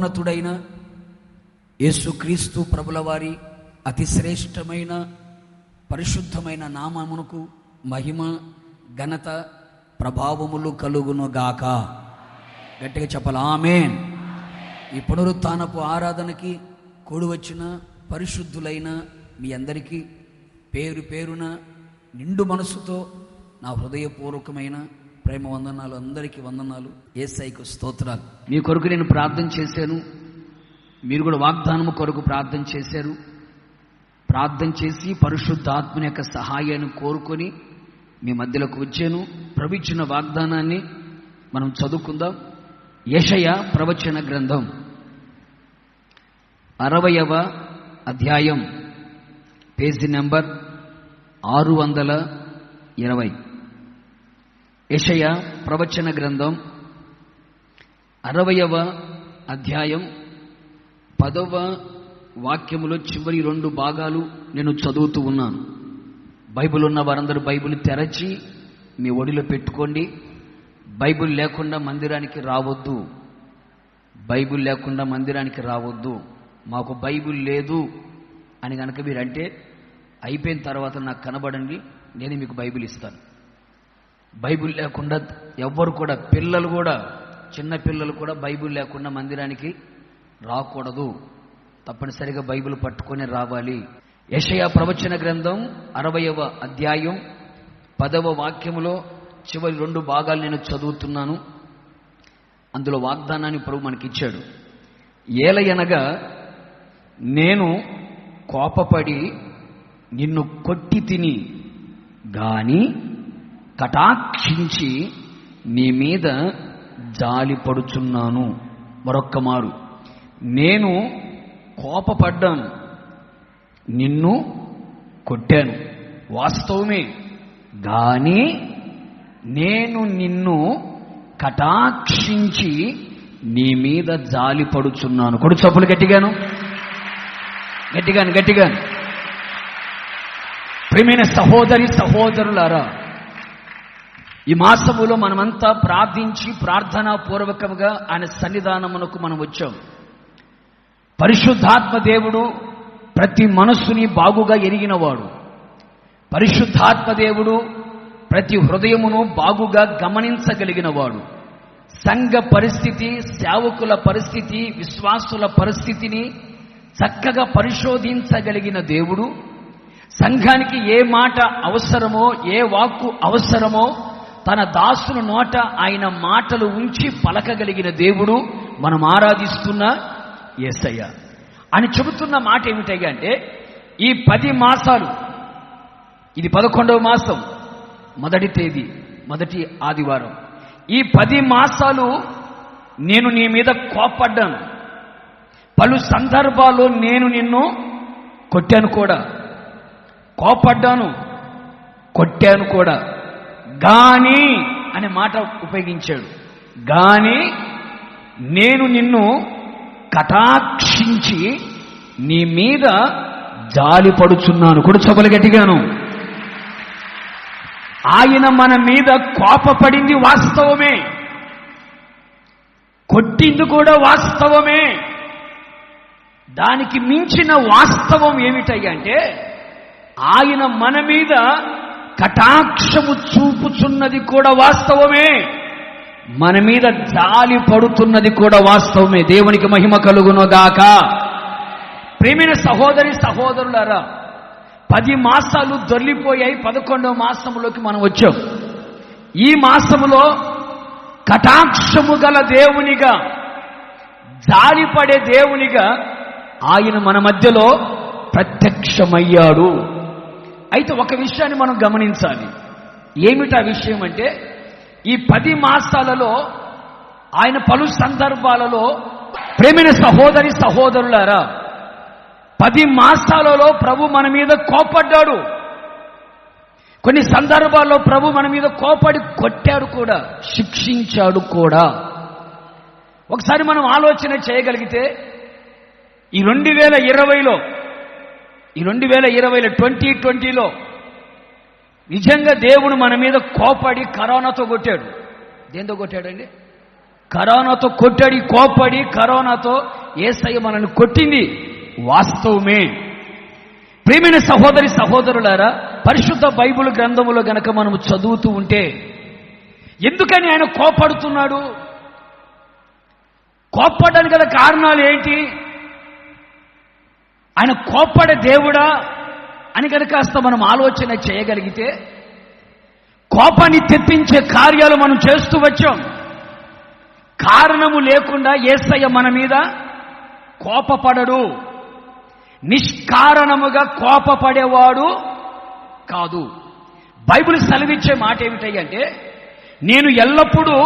ఉన్నతుడైన యేసుక్రీస్తు ప్రభుల వారి అతి శ్రేష్టమైన పరిశుద్ధమైన నామమునకు మహిమ, ఘనత, ప్రభావములు కలుగును గాక. గట్టిగా చెప్పాలి ఆమేన్. ఈ పునరుత్థానపు ఆరాధనకి కూడి వచ్చిన పరిశుద్ధులైన మీ అందరికీ పేరు పేరున నిండు మనసుతో నా హృదయపూర్వకమైన ప్రేమ వందనాలు. అందరికీ వందనాలు. యేసయ్యకు స్తోత్రాలు. మీ కొరకు నేను ప్రార్థన చేశాను, మీరు కూడా వాగ్దానము కొరకు ప్రార్థన చేశారు. ప్రార్థన చేసి పరిశుద్ధాత్మని యొక్క సహాయాన్ని కోరుకొని మీ మధ్యలోకి వచ్చాను. ప్రభు ఇచ్చిన వాగ్దానాన్ని మనం చదువుకుందాం. యెషయా ప్రవచన గ్రంథం 60వ అధ్యాయం, పేజీ నెంబర్ 620. యెషయా ప్రవచన గ్రంథం 60వ అధ్యాయం 10వ వాక్యములో చివరి 2 భాగాలు నేను చదువుతూ ఉన్నాను. బైబిల్ ఉన్న వారందరూ బైబిల్ తెరచి మీ ఒడిలో పెట్టుకోండి. బైబిల్ లేకుండా మందిరానికి రావద్దు. బైబిల్ లేకుండా మందిరానికి రావద్దు. మాకు బైబిల్ లేదు అని కనుక మీరు అంటే అయిపోయిన తర్వాత నాకు కనబడండి, నేను మీకు బైబిల్ ఇస్తాను. బైబిల్ లేకుండా ఎవ్వరు కూడా, పిల్లలు కూడా, చిన్న పిల్లలు కూడా బైబిల్ లేకుండా మందిరానికి రాకూడదు. తప్పనిసరిగా బైబిల్ పట్టుకొని రావాలి. యెషయా ప్రవచన గ్రంథం 60వ అధ్యాయం 10వ వాక్యములో చివరి 2 భాగాలు నేను చదువుతున్నాను. అందులో వాగ్దానాన్ని ప్రభు మనకిచ్చాడు. ఏలయనగా నేను కోపపడి నిన్ను కొట్టి తిని గాని కటాక్షించి నీ మీద జాలి పడుచున్నాను. మరొక్క మారు, నేను కోపపడ్డాను, నిన్ను కొట్టాను, వాస్తవమే. గాని నేను నిన్ను కటాక్షించి నీ మీద జాలి పడుచున్నాను. కొడు చప్పులు గట్టిగాను. ప్రియమైన సహోదరి సహోదరులారా, ఈ మాసములో మనమంతా ప్రార్థించి ప్రార్థనా పూర్వకముగా ఆయన సన్నిధానమునకు మనం వచ్చాం. పరిశుద్ధాత్మ దేవుడు ప్రతి మనస్సుని బాగుగా ఎరిగినవాడు. పరిశుద్ధాత్మ దేవుడు ప్రతి హృదయమును బాగుగా గమనించగలిగినవాడు. సంఘ పరిస్థితి, సేవకుల పరిస్థితి, విశ్వాసుల పరిస్థితిని చక్కగా పరిశోధించగలిగిన దేవుడు, సంఘానికి ఏ మాట అవసరమో, ఏ వాక్కు అవసరమో తన దాసుల నోట ఆయన మాటలు ఉంచి పలకగలిగిన దేవుడు మనం ఆరాధిస్తున్న యేసయ్య. అని చెబుతున్న మాట ఏమిటయ్యా అంటే, ఈ 10 మాసాలు, ఇది 11వ మాసం, మొదటి తేదీ, మొదటి ఆదివారం. ఈ 10 మాసాలు నేను నీ మీద కోపడ్డాను. పలు సందర్భాల్లో నేను నిన్ను కొట్టాను కూడా, కోపడ్డాను, కొట్టాను కూడా. గాని అనే మాట ఉపయోగించాడు. గాని నేను నిన్ను కటాక్షించి నీ మీద జాలి పడుచున్నాను. కూడా చపలు గట్టిగాను. ఆయన మన మీద కోపపడింది వాస్తవమే, కొట్టింది కూడా వాస్తవమే. దానికి మించిన వాస్తవం ఏమిటయ్యా అంటే, ఆయన మన మీద కటాక్షము చూపుచున్నది కూడా వాస్తవమే, మన మీద జాలి పడుతున్నది కూడా వాస్తవమే. దేవునికి మహిమ కలుగును గాక. ప్రియమైన సహోదరి సహోదరులారా, 10 మాసాలు దొర్లిపోయాయి. 11వ మాసంలోకి మనం వచ్చాం. ఈ మాసములో కటాక్షము గల దేవునిగా, జాలిపడే దేవునిగా ఆయన మన మధ్యలో ప్రత్యక్షమయ్యాడు. అయితే ఒక విషయాన్ని మనం గమనించాలి. ఏమిటా విషయం అంటే, ఈ 10 మాసాలలో ఆయన పలు సందర్భాలలో, ప్రేమైన సహోదరి సహోదరులారా, 10 మాసాలలో ప్రభు మన మీద కోపడ్డాడు. కొన్ని సందర్భాల్లో ప్రభు మన మీద కోపడి కొట్టాడు కూడా, శిక్షించాడు కూడా. ఒకసారి మనం ఆలోచన చేయగలిగితే, ఈ 2020లో 2020లో నిజంగా దేవుడు మన మీద కోపడి కరోనాతో కొట్టాడు. దేంతో కొట్టాడండి? కరోనాతో కొట్టడి కోపడి కరోనాతో యేసయ్య మనల్ని కొట్టింది వాస్తవమే. ప్రియమైన సహోదరి సహోదరులారా, పరిశుద్ధ బైబిల్ గ్రంథములో గనక మనము చదువుతూ ఉంటే ఎందుకని ఆయన కోపడుతున్నాడు, కోపడడానికి గల కారణాలు ఏంటి, ఆయన కోపడే దేవుడా అని కనుక కాస్త మనం ఆలోచన చేయగలిగితే కోపాన్ని తెప్పించే కార్యాలు మనం చేస్తూ వచ్చాం. కారణము లేకుండా యేసయ్య మన మీద కోపపడడు, నిష్కారణముగా కోపపడేవాడు కాదు. బైబిల్ సెలవిచ్చే మాట ఏమిటంటే, నేను ఎల్లప్పుడూ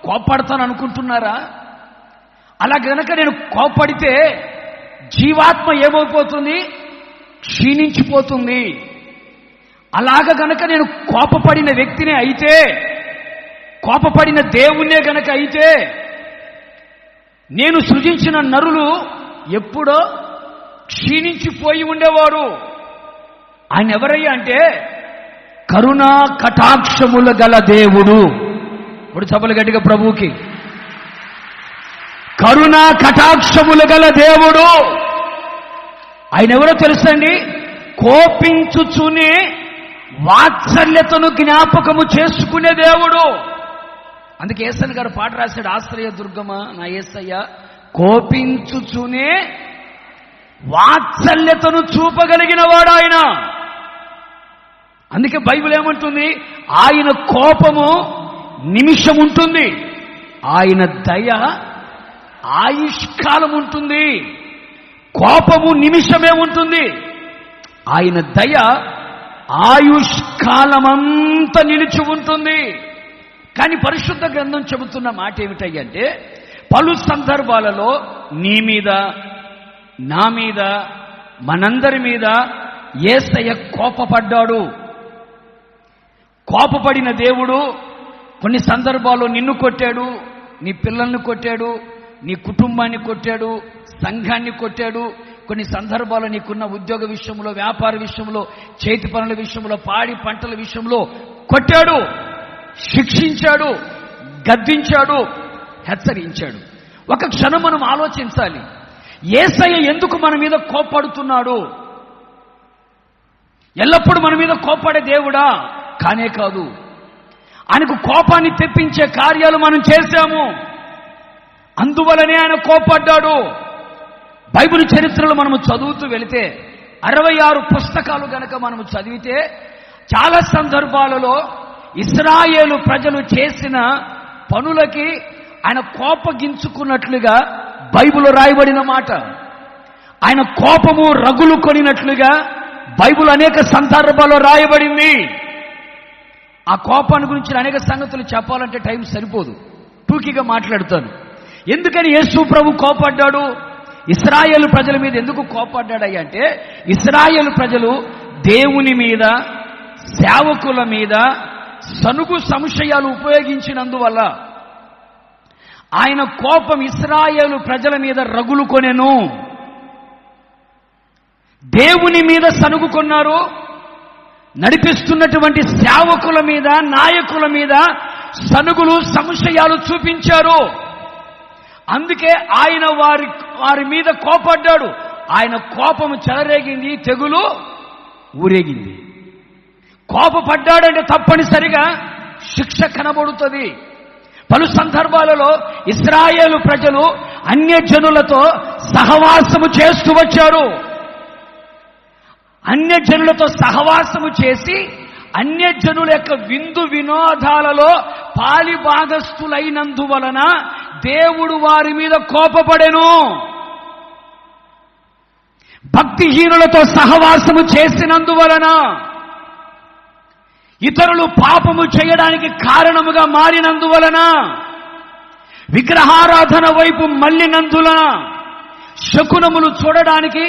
కోపడతాను అనుకుంటున్నారా? అలా గనక నేను కోపడితే జీవాత్మ ఏమైపోతుంది, క్షీణించిపోతుంది. అలాగ గనక నేను కోపపడిన వ్యక్తినే అయితే, కోపపడిన దేవుణ్ణే గనక అయితే, నేను సృజించిన నరులు ఎప్పుడో క్షీణించిపోయి ఉండేవారు. ఆయన ఎవరయ్యా అంటే కరుణా కటాక్షములు గల దేవుడు. ఇప్పుడు చప్పలు గట్టిగా ప్రభువుకి. కరుణా కటాక్షములు గల దేవుడు. ఆయన ఎవరో తెలుసండి, కోపించుచునే వాత్సల్యతను జ్ఞాపకము చేసుకునే దేవుడు. అందుకే యేసయ్య గారు పాట రాశాడు, ఆశ్రయ దుర్గమా నా యేసయ్య కోపించుచునే వాత్సల్యతను చూపగలిగిన వాడు ఆయన. అందుకే బైబిల్ ఏమంటుంది, ఆయన కోపము నిమిషం ఉంటుంది, ఆయన దయ ఆయుష్కాలం ఉంటుంది. కోపము నిమిషమే ఉంటుంది, ఆయన దయ ఆయుష్కాలమంతా నిలిచి ఉంటుంది. కానీ పరిశుద్ధ గ్రంథం చెబుతున్న మాట ఏమిటంటే, పలు సందర్భాలలో నీ మీద, నా మీద, మనందరి మీద యేసయ్య కోపపడ్డాడు. కోపపడిన దేవుడు కొన్ని సందర్భాల్లో నిన్ను కొట్టాడు, నీ పిల్లల్ని కొట్టాడు, నీ కుటుంబాన్ని కొట్టాడు, సంఘాన్ని కొట్టాడు. కొన్ని సందర్భాల్లో నీకున్న ఉద్యోగ విషయంలో, వ్యాపార విషయంలో, చేతి పనుల విషయంలో, పాడి పంటల విషయంలో కొట్టాడు, శిక్షించాడు, గద్దించాడు, హెచ్చరించాడు. ఒక క్షణం మనం ఆలోచించాలి, యేసయ్య ఎందుకు మన మీద కోపడుతున్నాడు? ఎల్లప్పుడూ మన మీద కోపడే దేవుడా? కానే కాదు. ఆయనకు కోపాన్ని తెప్పించే కార్యాలు మనం చేశాము, అందువలనే ఆయన కోపడ్డాడు. బైబిల్ చరిత్రలో మనము చదువుతూ వెళితే 66 పుస్తకాలు గనక మనము చదివితే చాలా సందర్భాలలో ఇశ్రాయేలు ప్రజలు చేసిన పనులకి ఆయన కోపగించుకున్నట్లుగా బైబిల్ రాయబడిన మాట. ఆయన కోపము రగులు కొనినట్లుగా బైబిల్ అనేక సందర్భాల్లో రాయబడింది. ఆ కోపాన్ని గురించి అనేక సంగతులు చెప్పాలంటే టైం సరిపోదు, టూకీగా మాట్లాడుతాను. ఎందుకని యేసు ప్రభు కోపడ్డాడు? ఇశ్రాయేలు ప్రజల మీద ఎందుకు కోపడ్డాడయ్యా అంటే, ఇశ్రాయేలు ప్రజలు దేవుని మీద, సేవకుల మీద సనుగు సంశయాలు ఉపయోగించినందువల్ల ఆయన కోపం ఇశ్రాయేలు ప్రజల మీద రగులు కొనెను. దేవుని మీద సనుగుకొన్నారు, నడిపిస్తున్నటువంటి సేవకుల మీద, నాయకుల మీద సనుగులు సంశయాలు చూపించారు. అందుకే ఆయన వారి మీద కోపడ్డాడు. ఆయన కోపము చెలరేగింది, తెగులు ఊరేగింది. కోపపడ్డాడంటే తప్పనిసరిగా శిక్ష కనబడుతుంది. పలు సందర్భాలలో ఇశ్రాయేలు ప్రజలు అన్యజనులతో సహవాసము చేస్తూ వచ్చారు. అన్యజనులతో సహవాసము చేసి అన్యజనుల యొక్క విందు వినోదాలలో పాలిభాగస్థులైనందువలన దేవుడు వారి మీద కోపపడెను. భక్తిహీనులతో సహవాసము చేసినందువలన, ఇతరులు పాపము చేయడానికి కారణముగా మారినందువలన, విగ్రహారాధన వైపు మళ్ళినందువలన, శకునములు చూడడానికి,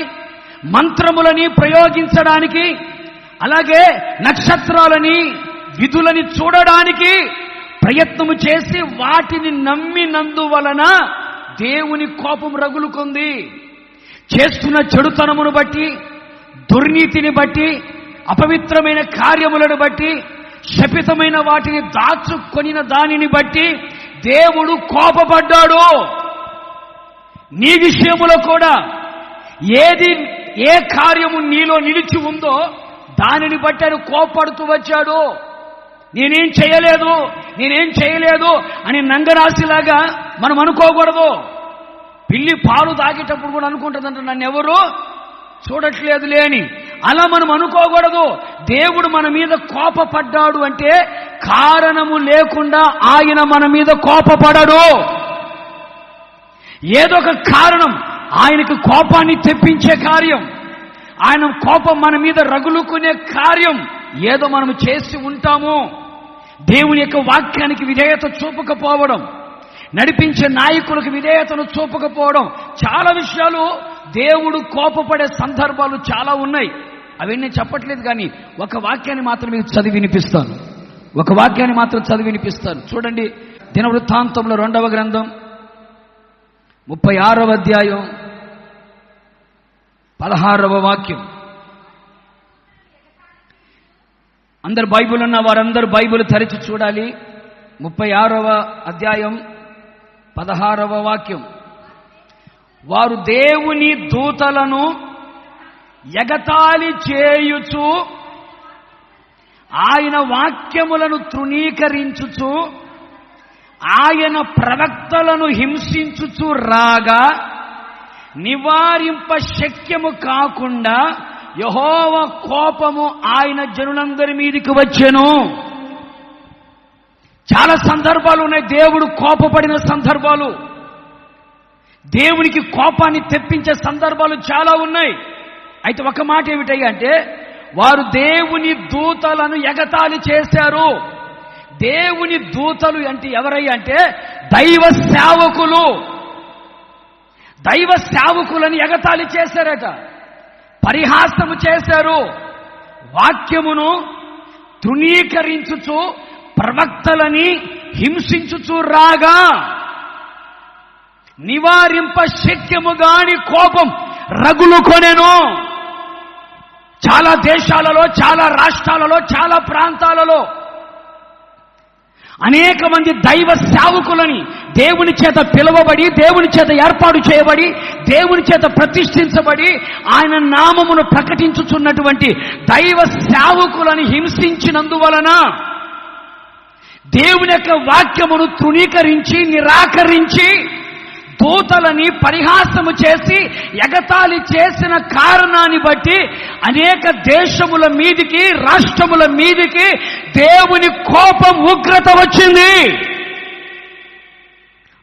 మంత్రములని ప్రయోగించడానికి, అలాగే నక్షత్రాలని, విధులని చూడడానికి ప్రయత్నము చేసి వాటిని నమ్మినందువలన దేవుని కోపం రగులుకుంది. చేస్తున్న చెడుతనమును బట్టి, దుర్నీతిని బట్టి, అపవిత్రమైన కార్యములను బట్టి, శపితమైన వాటిని దాచుకొనిన దానిని బట్టి దేవుడు కోపపడ్డాడు. నీ విషయములో కూడా ఏ కార్యము నీలో నిలిచి ఉందో దానిని బట్టి ఆయన కోపడుతూ వచ్చాడు. నేనేం చేయలేదు అని నంగరాశిలాగా మనం అనుకోకూడదు. పిల్లి పాలు తాగేటప్పుడు కూడా అనుకుంటుందంట నన్ను ఎవరు చూడట్లేదు లేని. అలా మనం అనుకోకూడదు. దేవుడు మన మీద కోపపడ్డాడు అంటే కారణము లేకుండా ఆయన మన మీద కోపపడడు. ఏదో ఒక కారణం ఆయనకు కోపాన్ని తెప్పించే కార్యం, ఆయన కోపం మన మీద రగులుకునే కార్యం ఏదో మనం చేసి ఉంటాము. దేవుని యొక్క వాక్యానికి విధేయత చూపకపోవడం, నడిపించే నాయకులకు విధేయతను చూపకపోవడం, చాలా విషయాలు దేవుడు కోపపడే సందర్భాలు చాలా ఉన్నాయి. అవన్నీ చెప్పట్లేదు, కానీ ఒక వాక్యాన్ని మాత్రం మీకు చదివి వినిపిస్తాను. చూడండి, దినవృత్తాంతంలో 2వ గ్రంథం 36వ అధ్యాయం 16వ వాక్యం. అందరు బైబిల్ ఉన్న వారందరూ బైబిల్ తెరిచి చూడాలి. 36వ అధ్యాయం 16వ వాక్యం. వారు దేవుని దూతలను ఎగతాళి చేయుచు ఆయన వాక్యములను తృణీకరించుచు ఆయన ప్రవక్తలను హింసించుచు రాగా నివారింప శక్యము కాకుండా యెహోవా కోపము ఆయన జనులందరి మీదికి వచ్చెను. చాలా సందర్భాలు ఉన్నాయి దేవుడు కోపపడిన సందర్భాలు, దేవునికి కోపాన్ని తెప్పించే సందర్భాలు చాలా ఉన్నాయి. అయితే ఒక మాట ఏమిటయ్యా అంటే, వారు దేవుని దూతలను ఎగతాళి చేశారు. దేవుని దూతలు అంటే ఎవరయ్యా అంటే దైవ సేవకులను ఎగతాళి చేశారట, పరిహాసము చేశారు. వాక్యమును తృణీకరించుచు ప్రవక్తలని హింసించుచు రాగా నివారింప శక్యము గాని కోపం రగులుకొనెను. చాలా దేశాలలో, చాలా రాష్ట్రాలలో, చాలా ప్రాంతాలలో అనేక మంది దైవ సేవకులని దేవుని చేత పిలువబడి, దేవుని చేత ఏర్పాటు చేయబడి, దేవుని చేత ప్రతిష్ఠించబడి ఆయన నామమును ప్రకటించుచున్నటువంటి దైవ సేవకులను హింసించినందువలన, దేవుని యొక్క వాక్యమును తృణీకరించి నిరాకరించి దూతలని పరిహాసము చేసి ఎగతాళి చేసిన కారణాన్ని బట్టి అనేక దేశముల మీదికి, రాష్ట్రముల మీదికి దేవుని కోపం, ఉగ్రత వచ్చింది.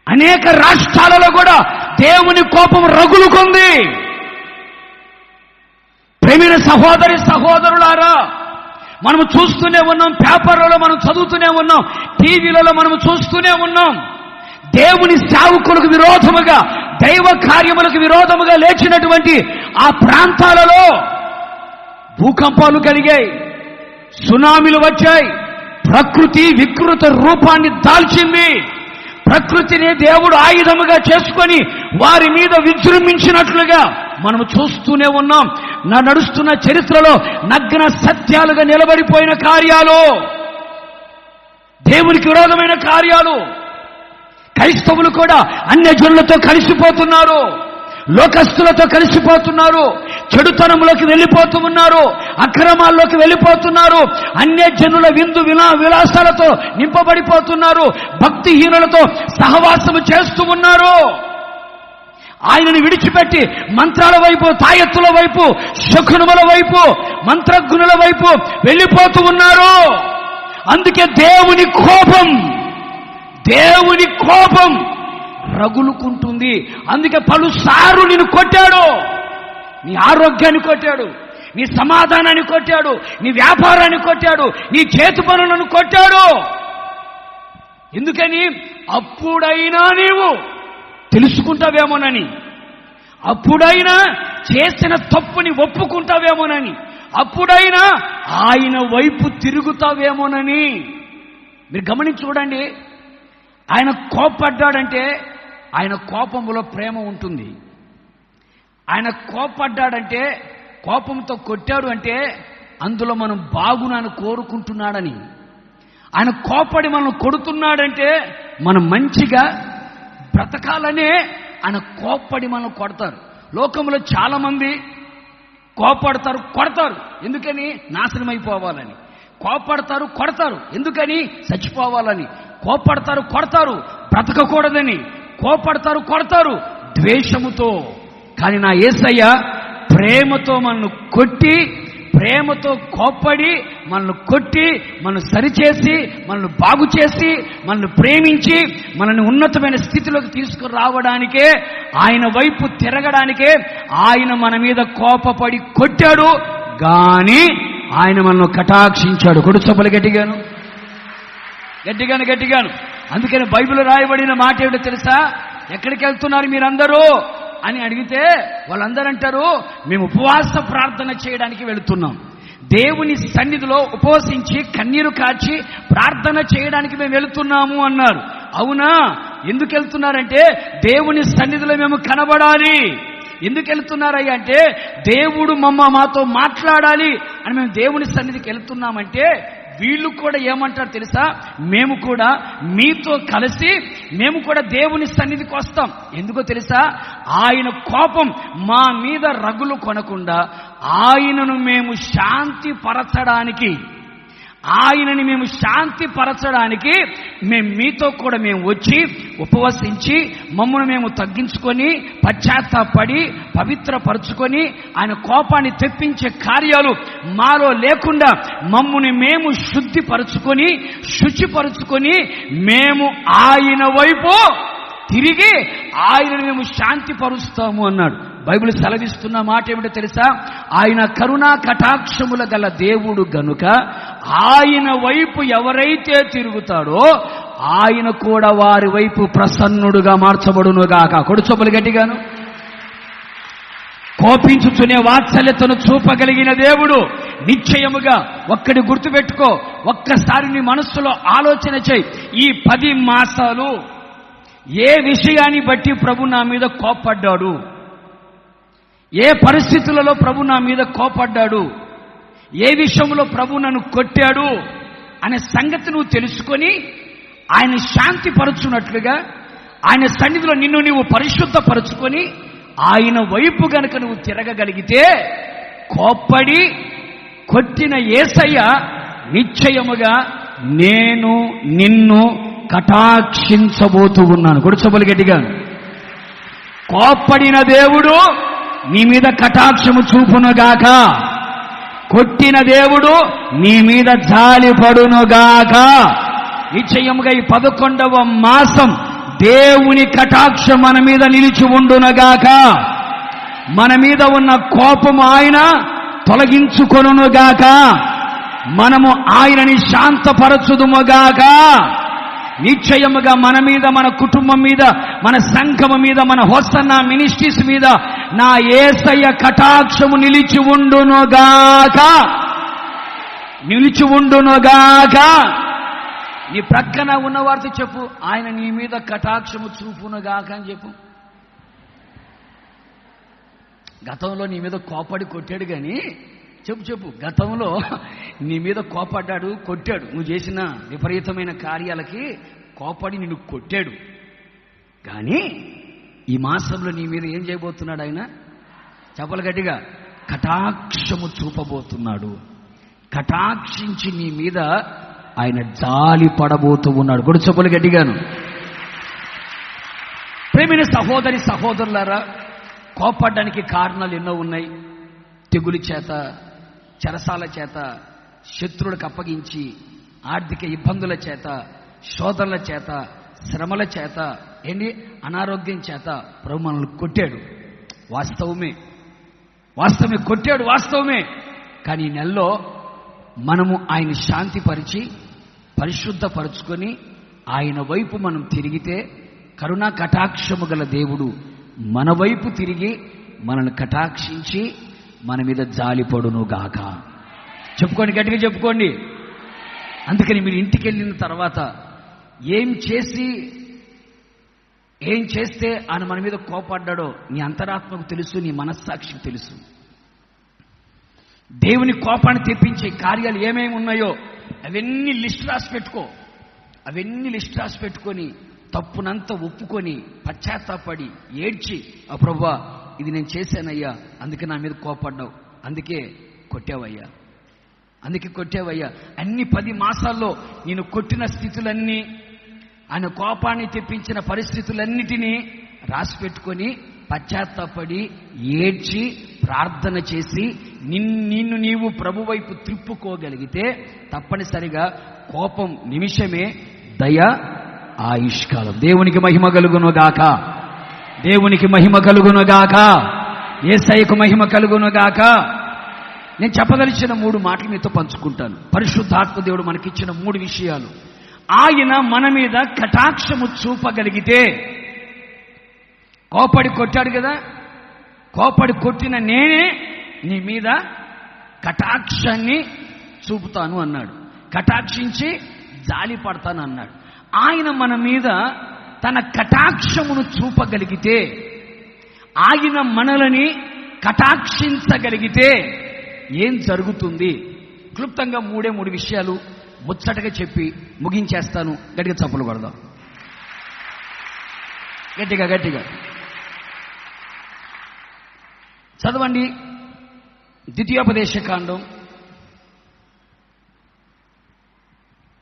అనేక రాష్ట్రాలలో కూడా దేవుని కోపం రగులుకుంది. ప్రేమైన సహోదరులారా, మనము చూస్తూనే ఉన్నాం, పేపర్లలో మనం చదువుతూనే ఉన్నాం, టీవీలలో మనము చూస్తూనే ఉన్నాం. దేవుని సేవకులకు విరోధముగా, దైవ కార్యములకు విరోధముగా లేచినటువంటి ఆ ప్రాంతాలలో భూకంపాలు కలిగాయి, సునామీలు వచ్చాయి, ప్రకృతి వికృత రూపాన్ని దాల్చింది. ప్రకృతిని దేవుడు ఆయుధముగా చేసుకొని వారి మీద విజృంభించినట్లుగా మనము చూస్తూనే ఉన్నాం. నడుస్తున్న చరిత్రలో నగ్న సత్యాలుగా నిలబడిపోయిన కార్యాలు, దేవునికి విరోధమైన కార్యాలు. క్రైస్తవులు కూడా అన్యజనులతో కలిసిపోతున్నారు, లోకస్తులతో కలిసిపోతున్నారు, చెడుతనంలోకి వెళ్ళిపోతూ ఉన్నారు, అక్రమాల్లోకి వెళ్ళిపోతున్నారు, అన్యజనుల విందు విలాసాలతో నింపబడిపోతున్నారు, భక్తిహీనులతో సహవాసము చేస్తూ ఉన్నారు. ఆయనను విడిచిపెట్టి మంత్రాల వైపు, తాయెత్తుల వైపు, శకునముల వైపు, మంత్రజ్ఞుల వైపు వెళ్ళిపోతూ ఉన్నారు. అందుకే దేవుని కోపం రగులుకుంటుంది. అందుకే పలుసార్లు నిన్ను కొట్టాడు, నీ ఆరోగ్యాన్ని కొట్టాడు, నీ సమాధానాన్ని కొట్టాడు, నీ వ్యాపారాన్ని కొట్టాడు, నీ చేతి పనులను కొట్టాడు. ఎందుకని? అప్పుడైనా నీవు తెలుసుకుంటావేమోనని, అప్పుడైనా చేసిన తప్పుని ఒప్పుకుంటావేమోనని, అప్పుడైనా ఆయన వైపు తిరుగుతావేమోనని. మీరు గమనించి చూడండి, ఆయన కోపడ్డాడంటే ఆయన కోపములో ప్రేమ ఉంటుంది. ఆయన కోపడ్డాడంటే, కోపంతో కొట్టాడు అంటే అందులో మనం బాగునని కోరుకుంటున్నాడని. ఆయన కోపడి మనం కొడుతున్నాడంటే మనం మంచిగా బ్రతకాలనే ఆయన కోప్పడి మనం కొడతారు. లోకంలో చాలా మంది కోపడతారు, కొడతారు. ఎందుకని? నాశనం అయిపోవాలని. కోపడతారు, కొడతారు. ఎందుకని? చచ్చిపోవాలని. కోపడతారు, కొడతారు, బ్రతకకూడదని. కోపడతారు, కొడతారు ద్వేషముతో. కానీ నా యేసయ్య ప్రేమతో మనల్ని కొట్టి, ప్రేమతో కోప్పడి మనల్ని కొట్టి, మనల్ని సరిచేసి, మనల్ని బాగు చేసి, మనల్ని ప్రేమించి, మనల్ని ఉన్నతమైన స్థితిలోకి తీసుకురావడానికే, ఆయన వైపు తిరగడానికే ఆయన మన మీద కోపపడి కొట్టాడు. గాని ఆయన మనల్ని కటాక్షించాడు. కొడుచొప్పలు గట్టిగాను, గట్టిగాను. అందుకని బైబిల్ రాయబడిన మాట ఏమిటో తెలుసా? ఎక్కడికి వెళ్తున్నారు మీరందరూ అని అడిగితే వాళ్ళందరూ అంటారు, మేము ఉపవాస ప్రార్థన చేయడానికి వెళుతున్నాం. దేవుని సన్నిధిలో ఉపవసించి కన్నీరు కాచి ప్రార్థన చేయడానికి మేము వెళుతున్నాము అన్నారు. అవునా? ఎందుకు వెళ్తున్నారంటే దేవుని సన్నిధిలో మేము కనబడాలి. ఎందుకు వెళ్తున్నారయ్యా అంటే దేవుడు మాతో మాట్లాడాలి అని మేము దేవుని సన్నిధికి వెళ్తున్నామంటే వీళ్ళు కూడా ఏమంటారు తెలుసా? మేము కూడా మీతో కలిసి మేము కూడా దేవుని సన్నిధికి వస్తాం. ఎందుకో తెలుసా? ఆయన కోపం మా మీద రగులు కొనకుండా ఆయనను మేము శాంతి పరచడానికి, ఆయనని మేము శాంతి పరచడానికి మేము మీతో కూడా మేము వచ్చి ఉపవసించి మమ్మల్ని మేము తగ్గించుకొని పశ్చాత్తాపడి పవిత్రపరచుకొని ఆయన కోపాన్ని తెప్పించే కార్యాలు మాలో లేకుండా మమ్మల్ని మేము శుద్ధిపరచుకొని శుచిపరచుకొని మేము ఆయన వైపు తిరిగి ఆయనను మేము శాంతి పరుస్తాము అన్నాడు. బైబిల్ సెలవిస్తున్న మాట ఏమిటో తెలుసా? ఆయన కరుణా కటాక్షముల గల దేవుడు గనుక ఆయన వైపు ఎవరైతే తిరుగుతాడో ఆయన కూడా వారి వైపు ప్రసన్నుడుగా మార్చబడునుగాక. కొడుచొప్పలు గట్టిగాను. కోపించుచునే వాత్సల్యతను చూపగలిగిన దేవుడు నిశ్చయముగా ఒక్కడి గుర్తుపెట్టుకో, ఒక్కసారి నీ మనస్సులో ఆలోచన చేయి. ఈ 10 మాసాలు ఏ విషయాన్ని బట్టి ప్రభు నా మీద కోపడ్డాడు, ఏ పరిస్థితులలో ప్రభు నా మీద కోపడ్డాడు, ఏ విషయంలో ప్రభు నన్ను కొట్టాడు అనే సంగతి నువ్వు తెలుసుకొని ఆయన శాంతి పరచున్నట్లుగా ఆయన సన్నిధిలో నిన్ను నీవు పరిశుద్ధపరచుకొని ఆయన వైపు గనుక నువ్వు తిరగగలిగితే కోప్పడి కొట్టిన యేసయ్య నిశ్చయముగా నేను నిన్ను కటాక్షించబోతూ ఉన్నాను. కొడుచబలు గట్టిగా. కోప్పడిన దేవుడు నీ మీద కటాక్షము చూపునుగాక, కొట్టిన దేవుడు నీ మీద జాలి పడునుగాక. నిశ్చయముగా ఈ 11వ మాసం దేవుని కటాక్షం మన మీద నిలిచి ఉండునుగాక. మన మీద ఉన్న కోపము ఆయన తొలగించుకొనుగాక. మనము ఆయనని శాంతపరచుదుముగాక. నిశ్చయముగా మన మీద, మన కుటుంబం మీద, మన సంఘము మీద, మన హోసన్న మినిస్ట్రీస్ మీద నా యేసయ్య కటాక్షము నిలిచి ఉండునుగాక, నిలిచి ఉండునుగాక. నీ ప్రక్కన ఉన్నవారితో చెప్పు, ఆయన నీ మీద కటాక్షము చూపునుగాక అని చెప్పు. గతంలో నీ మీద కోపడి కొట్టాడు కానీ చెప్పు గతంలో నీ మీద కోపడ్డాడు, కొట్టాడు. నువ్వు చేసిన విపరీతమైన కార్యాలకి కోపడి నిన్ను కొట్టాడు. కానీ ఈ మాసంలో నీ మీద ఏం చేయబోతున్నాడు ఆయన? చెప్పలు గట్టిగా. కటాక్షము చూపబోతున్నాడు. కటాక్షించి నీ మీద ఆయన జాలి పడబోతూ ఉన్నాడు. కూడా చెప్పలు గట్టిగాను. ప్రేమైన సహోదరి సహోదరులారా, కోపడ్డానికి కారణాలు ఎన్నో ఉన్నాయి. తెగులు చేత, చెరసాల చేత, శత్రువులకు అప్పగించి, ఆర్థిక ఇబ్బందుల చేత, శోధనల చేత, శ్రమల చేత, అనారోగ్యం చేత ప్రభు మనల్ని కొట్టాడు. వాస్తవమే కొట్టాడు, వాస్తవమే. కానీ ఈ నెలలో మనము ఆయన శాంతిపరిచి పరిశుద్ధపరుచుకొని ఆయన వైపు మనం తిరిగితే కరుణా కటాక్షము గల దేవుడు మన వైపు తిరిగి మనల్ని కటాక్షించి మన మీద జాలిపడునుగాక. చెప్పుకోండి, గట్టిగా చెప్పుకోండి. అందుకని మీరు ఇంటికి వెళ్ళిన తర్వాత ఏం చేస్తే ఆయన మన మీద కోపడ్డాడో నీ అంతరాత్మకు తెలుసు, నీ మనస్సాక్షికి తెలుసు. దేవుని కోపాన్ని తెప్పించే కార్యాలు ఏమేమి ఉన్నాయో అవన్నీ లిస్ట్ రాసి పెట్టుకొని తప్పునంతా ఒప్పుకొని పశ్చాత్తాపడి ఏడ్చి, ఆ ప్రభువా ఇది నేను చేశానయ్యా, అందుకే నా మీద కోపడ్డావు, అందుకే కొట్టావయ్యా, అన్ని 10 మాసాల్లో నేను కొట్టిన స్థితులన్నీ, ఆయన కోపాన్ని తెప్పించిన పరిస్థితులన్నిటినీ రాసి పెట్టుకొని పశ్చాత్తాపడి ఏడ్చి ప్రార్థన చేసి నిన్ను నీవు ప్రభు వైపు త్రిప్పుకోగలిగితే తప్పనిసరిగా కోపం నిమిషమే, దయ ఆయుష్కాలం. దేవునికి మహిమ కలుగునుగాక, యేసయ్యకు మహిమ కలుగునుగాక. నేను చెప్పదలిచిన 3 మాటలు మీతో పంచుకుంటాను. పరిశుద్ధాత్మ దేవుడు మనకిచ్చిన 3 విషయాలు. ఆయన మన మీద కటాక్షము చూపగలిగితే, కోపడి కొట్టాడు కదా, కోపడి కొట్టిన నేనే నీ మీద కటాక్షాన్ని చూపుతాను అన్నాడు, కటాక్షించి జాలి పడతాను అన్నాడు. ఆయన మన మీద తన కటాక్షమును చూపగలిగితే, ఆయన మనలని కటాక్షించగలిగితే ఏం జరుగుతుంది? క్లుప్తంగా 3 విషయాలు ముచ్చటగా చెప్పి ముగించేస్తాను. గట్టిగా చప్పులు కొడదాం, గట్టిగా చదవండి. ద్వితీయోపదేశకాండం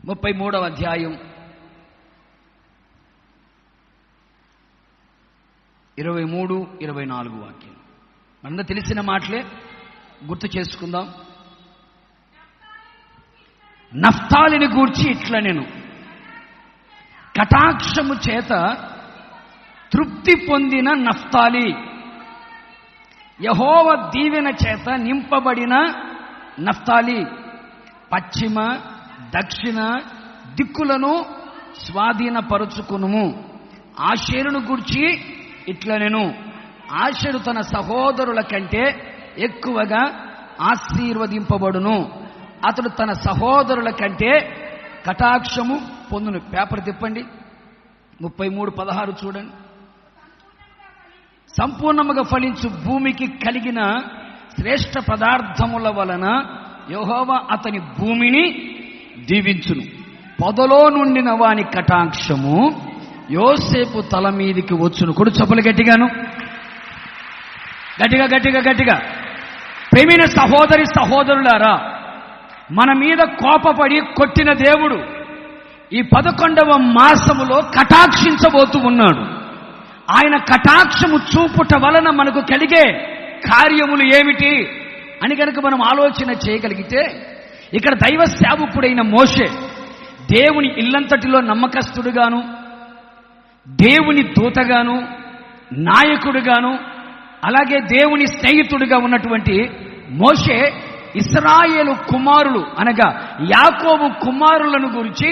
33వ అధ్యాయం 23, 24 వాక్యం. మనందరూ తెలిసిన మాటలే గుర్తు చేసుకుందాం. నఫ్తాలిని గూర్చి ఇట్లా నేను కటాక్షము చేత తృప్తి పొందిన నఫ్తాలి, యెహోవా దీవెన చేత నింపబడిన నఫ్తాలి, పశ్చిమ దక్షిణ దిక్కులను స్వాధీనపరుచుకునుము. ఆషేరును గూర్చి ఇట్లా నేను, ఆషేరు తన సహోదరుల కంటే ఎక్కువగా ఆశీర్వదింపబడును, అతడు తన సహోదరుల కంటే కటాక్షము పొందును. పేపర్ తిప్పండి, 33:16 చూడండి. సంపూర్ణముగా ఫలించు భూమికి కలిగిన శ్రేష్ఠ పదార్థముల వలన యెహోవా అతని భూమిని దీవించును. పొదలో నుండిన వాని కటాక్షము యోసేపు తల మీదికి వచ్చును. కొడు చప్పలు గట్టిగాను, గట్టిగా. ప్రేమైన సహోదరులారా, మన మీద కోపపడి కొట్టిన దేవుడు ఈ 11వ మాసములో కటాక్షించబోతూ ఉన్నాడు. ఆయన కటాక్షము చూపుట వలన మనకు కలిగే కార్యములు ఏమిటి అని కనుక మనం ఆలోచన చేయగలిగితే, ఇక్కడ దైవ సేవకుడైన మోషే దేవుని ఇల్లంతటిలో నమ్మకస్తుడుగాను, దేవుని దూతగాను, నాయకుడుగాను, అలాగే దేవుని స్నేహితుడిగా ఉన్నటువంటి మోషే ఇశ్రాయేలు కుమారులు అనగా యాకోబు కుమారులను గురించి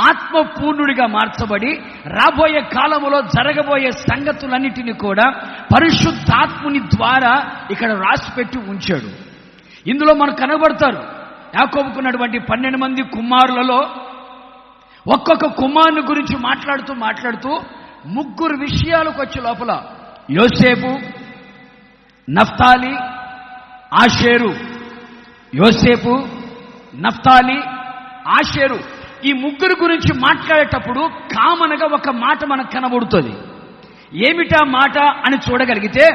ఆత్మపూర్ణుడిగా మార్చబడి రాబోయే కాలములో జరగబోయే సంగతులన్నిటినీ కూడా పరిశుద్ధాత్ముని ద్వారా ఇక్కడ రాసిపెట్టి ఉంచాడు. ఇందులో మనకు కనబడతారు యాకోబుకున్నటువంటి 12 మంది కుమారులలో ఒక్కొక్క కుమారుని గురించి మాట్లాడుతూ 3 విషయాలకు వచ్చే లోపల యోసేపు, నఫ్తాలి, ఆషేరు. యోసేపు, నఫ్తాలి, ఆషేరు, ఈ 3 గురించి మాట్లాడేటప్పుడు కామన్గా ఒక మాట మనకు కనబడుతుంది. ఏమిటా మాట అని చూడగలిగితే,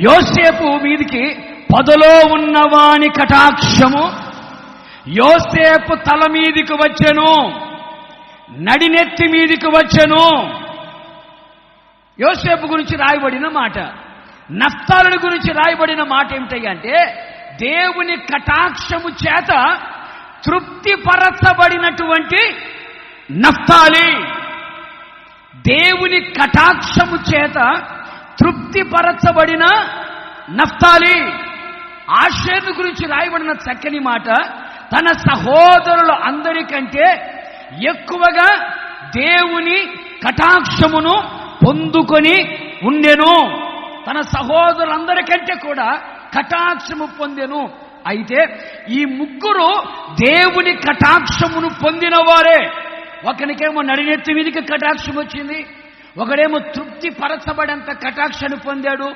యోసేపు మీదికి పొదలో ఉన్నవాని కటాక్షము యోసేపు తల మీదికి వచ్చెను, నడినెత్తి మీదికి వచ్చెను. యోసేపు గురించి రాయబడిన మాట. నఫ్తాలి గురించి రాయబడిన మాట ఏమిటంటే, దేవుని కటాక్షము చేత తృప్తిపరచబడినటువంటి నఫ్తాలి. దేవుని కటాక్షము చేత తృప్తిపరచబడిన నఫ్తాలి. ఆషేరు గురించి రాయబడిన చక్కని మాట, తన సహోదరుల అందరికంటే ఎక్కువగా దేవుని కటాక్షమును పొందుకొని ఉండెను. తన సహోదరులందరికంటే కూడా కటాక్షము పొందెను. అయితే ఈ 3 దేవుని కటాక్షమును పొందిన వారే. ఒకరికేమో నడినెత్తి మీదకి కటాక్షం వచ్చింది, ఒకడేమో తృప్తి పరచబడంత కటాక్షను పొందాడు,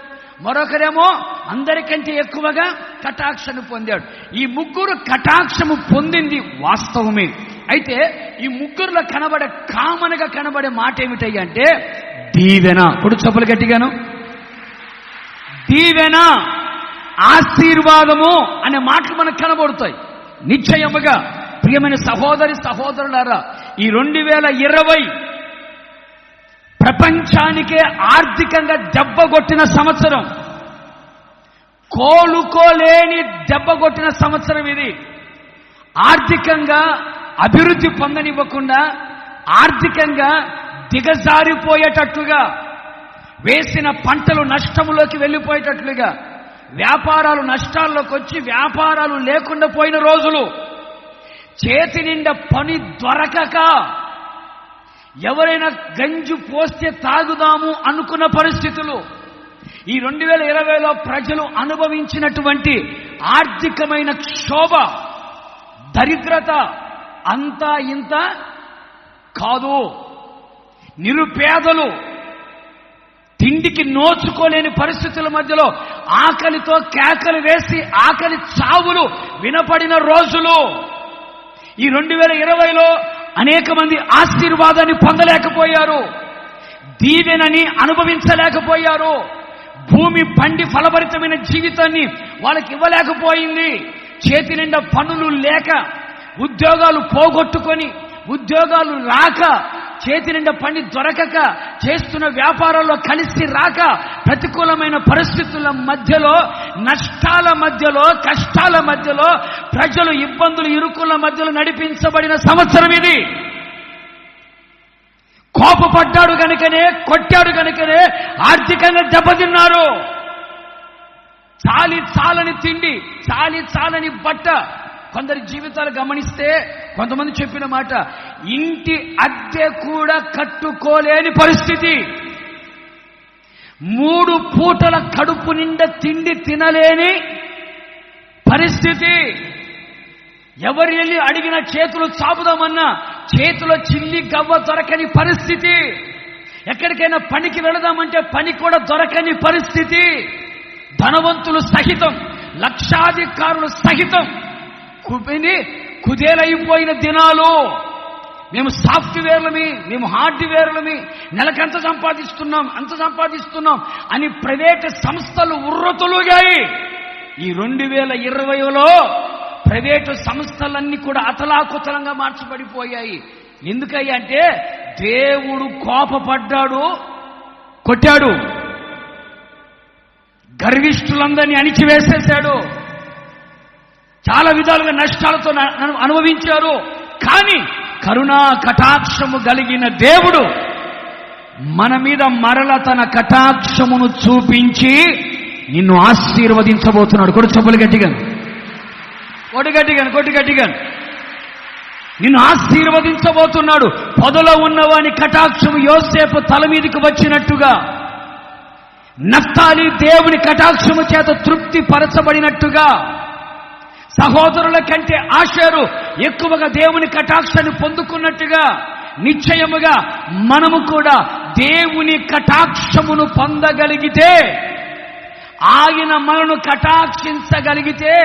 మరొకరేమో అందరికంటే ఎక్కువగా కటాక్షను పొందాడు. ఈ 3 కటాక్షము పొందింది వాస్తవమే. అయితే ఈ ముగ్గురులో కనబడే కామన్గా కనబడే మాట ఏమిటయ్యా అంటే దీవెన. కొడు చెప్పులు గట్టిగాను. దీవెన, ఆశీర్వాదము అనే మాటలు మనకు కనబడుతాయి. నిశ్చయముగా ప్రియమైన సహోదరులారా, ఈ 2020 ప్రపంచానికే ఆర్థికంగా దెబ్బగొట్టిన సంవత్సరం, కోలుకోలేని దెబ్బగొట్టిన సంవత్సరం ఇది. ఆర్థికంగా అభివృద్ధి పొందనివ్వకుండా, ఆర్థికంగా దిగజారిపోయేటట్లుగా, వేసిన పంటలు నష్టములోకి వెళ్ళిపోయేటట్లుగా, వ్యాపారాలు నష్టాల్లోకి వచ్చి వ్యాపారాలు లేకుండా పోయిన రోజులు, చేతి నిండా పని దొరకక ఎవరైనా గంజి పోస్తే తాగుదాము అనుకున్న పరిస్థితులు, ఈ 2020లో ప్రజలు అనుభవించినటువంటి ఆర్థికమైన క్షోభ, దరిద్రత అంతా ఇంత కాదు. నిరుపేదలు తిండికి నోచుకోలేని పరిస్థితుల మధ్యలో ఆకలితో కేకలు వేసి ఆకలి చావులు వినపడిన రోజులు. ఈ 2020లో అనేక మంది ఆశీర్వాదాన్ని పొందలేకపోయారు, దీవెనని అనుభవించలేకపోయారు, భూమి పండి ఫలభరితమైన జీవితాన్ని వాళ్ళకి ఇవ్వలేకపోయింది. చేతి నిండా పనులు లేక, ఉద్యోగాలు పోగొట్టుకొని, ఉద్యోగాలు రాక, చేతి నిండా పని దొరకక, చేస్తున్న వ్యాపారాల్లో కలిసి రాక, ప్రతికూలమైన పరిస్థితుల మధ్యలో, నష్టాల మధ్యలో, కష్టాల మధ్యలో, ప్రజలు ఇబ్బందులు ఇరుకుల మధ్యలో నడిపించబడిన సంవత్సరం ఇది. కోపపడ్డాడు గనుకనే, కొట్టాడు గనుకనే ఆర్థికంగా దెబ్బతిన్నారు. చాలని తిండి, చాలని బట్ట. కొందరి జీవితాలు గమనిస్తే కొంతమంది చెప్పిన మాట, ఇంటి అద్దె కూడా కట్టుకోలేని పరిస్థితి, 3 పూటల కడుపు నిండా తిండి తినలేని పరిస్థితి. ఎవరు వెళ్ళి అడిగిన చేతులు చాపుదామన్నా చేతిలో చిల్లి గవ్వ దొరకని పరిస్థితి. ఎక్కడికైనా పనికి వెళదామంటే పని కూడా దొరకని పరిస్థితి. ధనవంతులు సహితం, లక్షాధికారులు సహితం కుదేలైపోయిన దినాలు. మేము సాఫ్ట్వేర్లమి, మేము హార్డ్వేర్లమి, నెలకంత సంపాదిస్తున్నాం అని ప్రైవేట్ సంస్థలు ఉర్రతలుగాయి. ఈ 2020లో ప్రైవేటు సంస్థలన్నీ కూడా అతలాకుతలంగా మార్చబడిపోయాయి. ఎందుకయ్యా అంటే దేవుడు కోపపడ్డాడు, కొట్టాడు, గర్విష్ఠులందరినీ అణిచివేసేశాడు, చాలా విధాలుగా నష్టాలతో అనుభవించారు. కానీ కరుణా కటాక్షము కలిగిన దేవుడు మన మీద మరల తన కటాక్షమును చూపించి నిన్ను ఆశీర్వదించబోతున్నాడు. కొడు చెప్పులు గట్టిగా, కొట్టు గట్టిగా. నిన్ను ఆశీర్వదించబోతున్నాడు. పొదలో ఉన్నవాని కటాక్షము యోసేపు తల మీదకి వచ్చినట్టుగా, నఫ్తాలి దేవుని కటాక్షము చేత తృప్తి పరచబడినట్టుగా, సహోదరుల కంటే ఆషేరు ఎక్కువగా దేవుని కటాక్షాన్ని పొందుకున్నట్టుగా, నిశ్చయముగా మనము కూడా దేవుని కటాక్షమును పొందగలిగితే, ఆయన మనను కటాక్షించగలిగితే,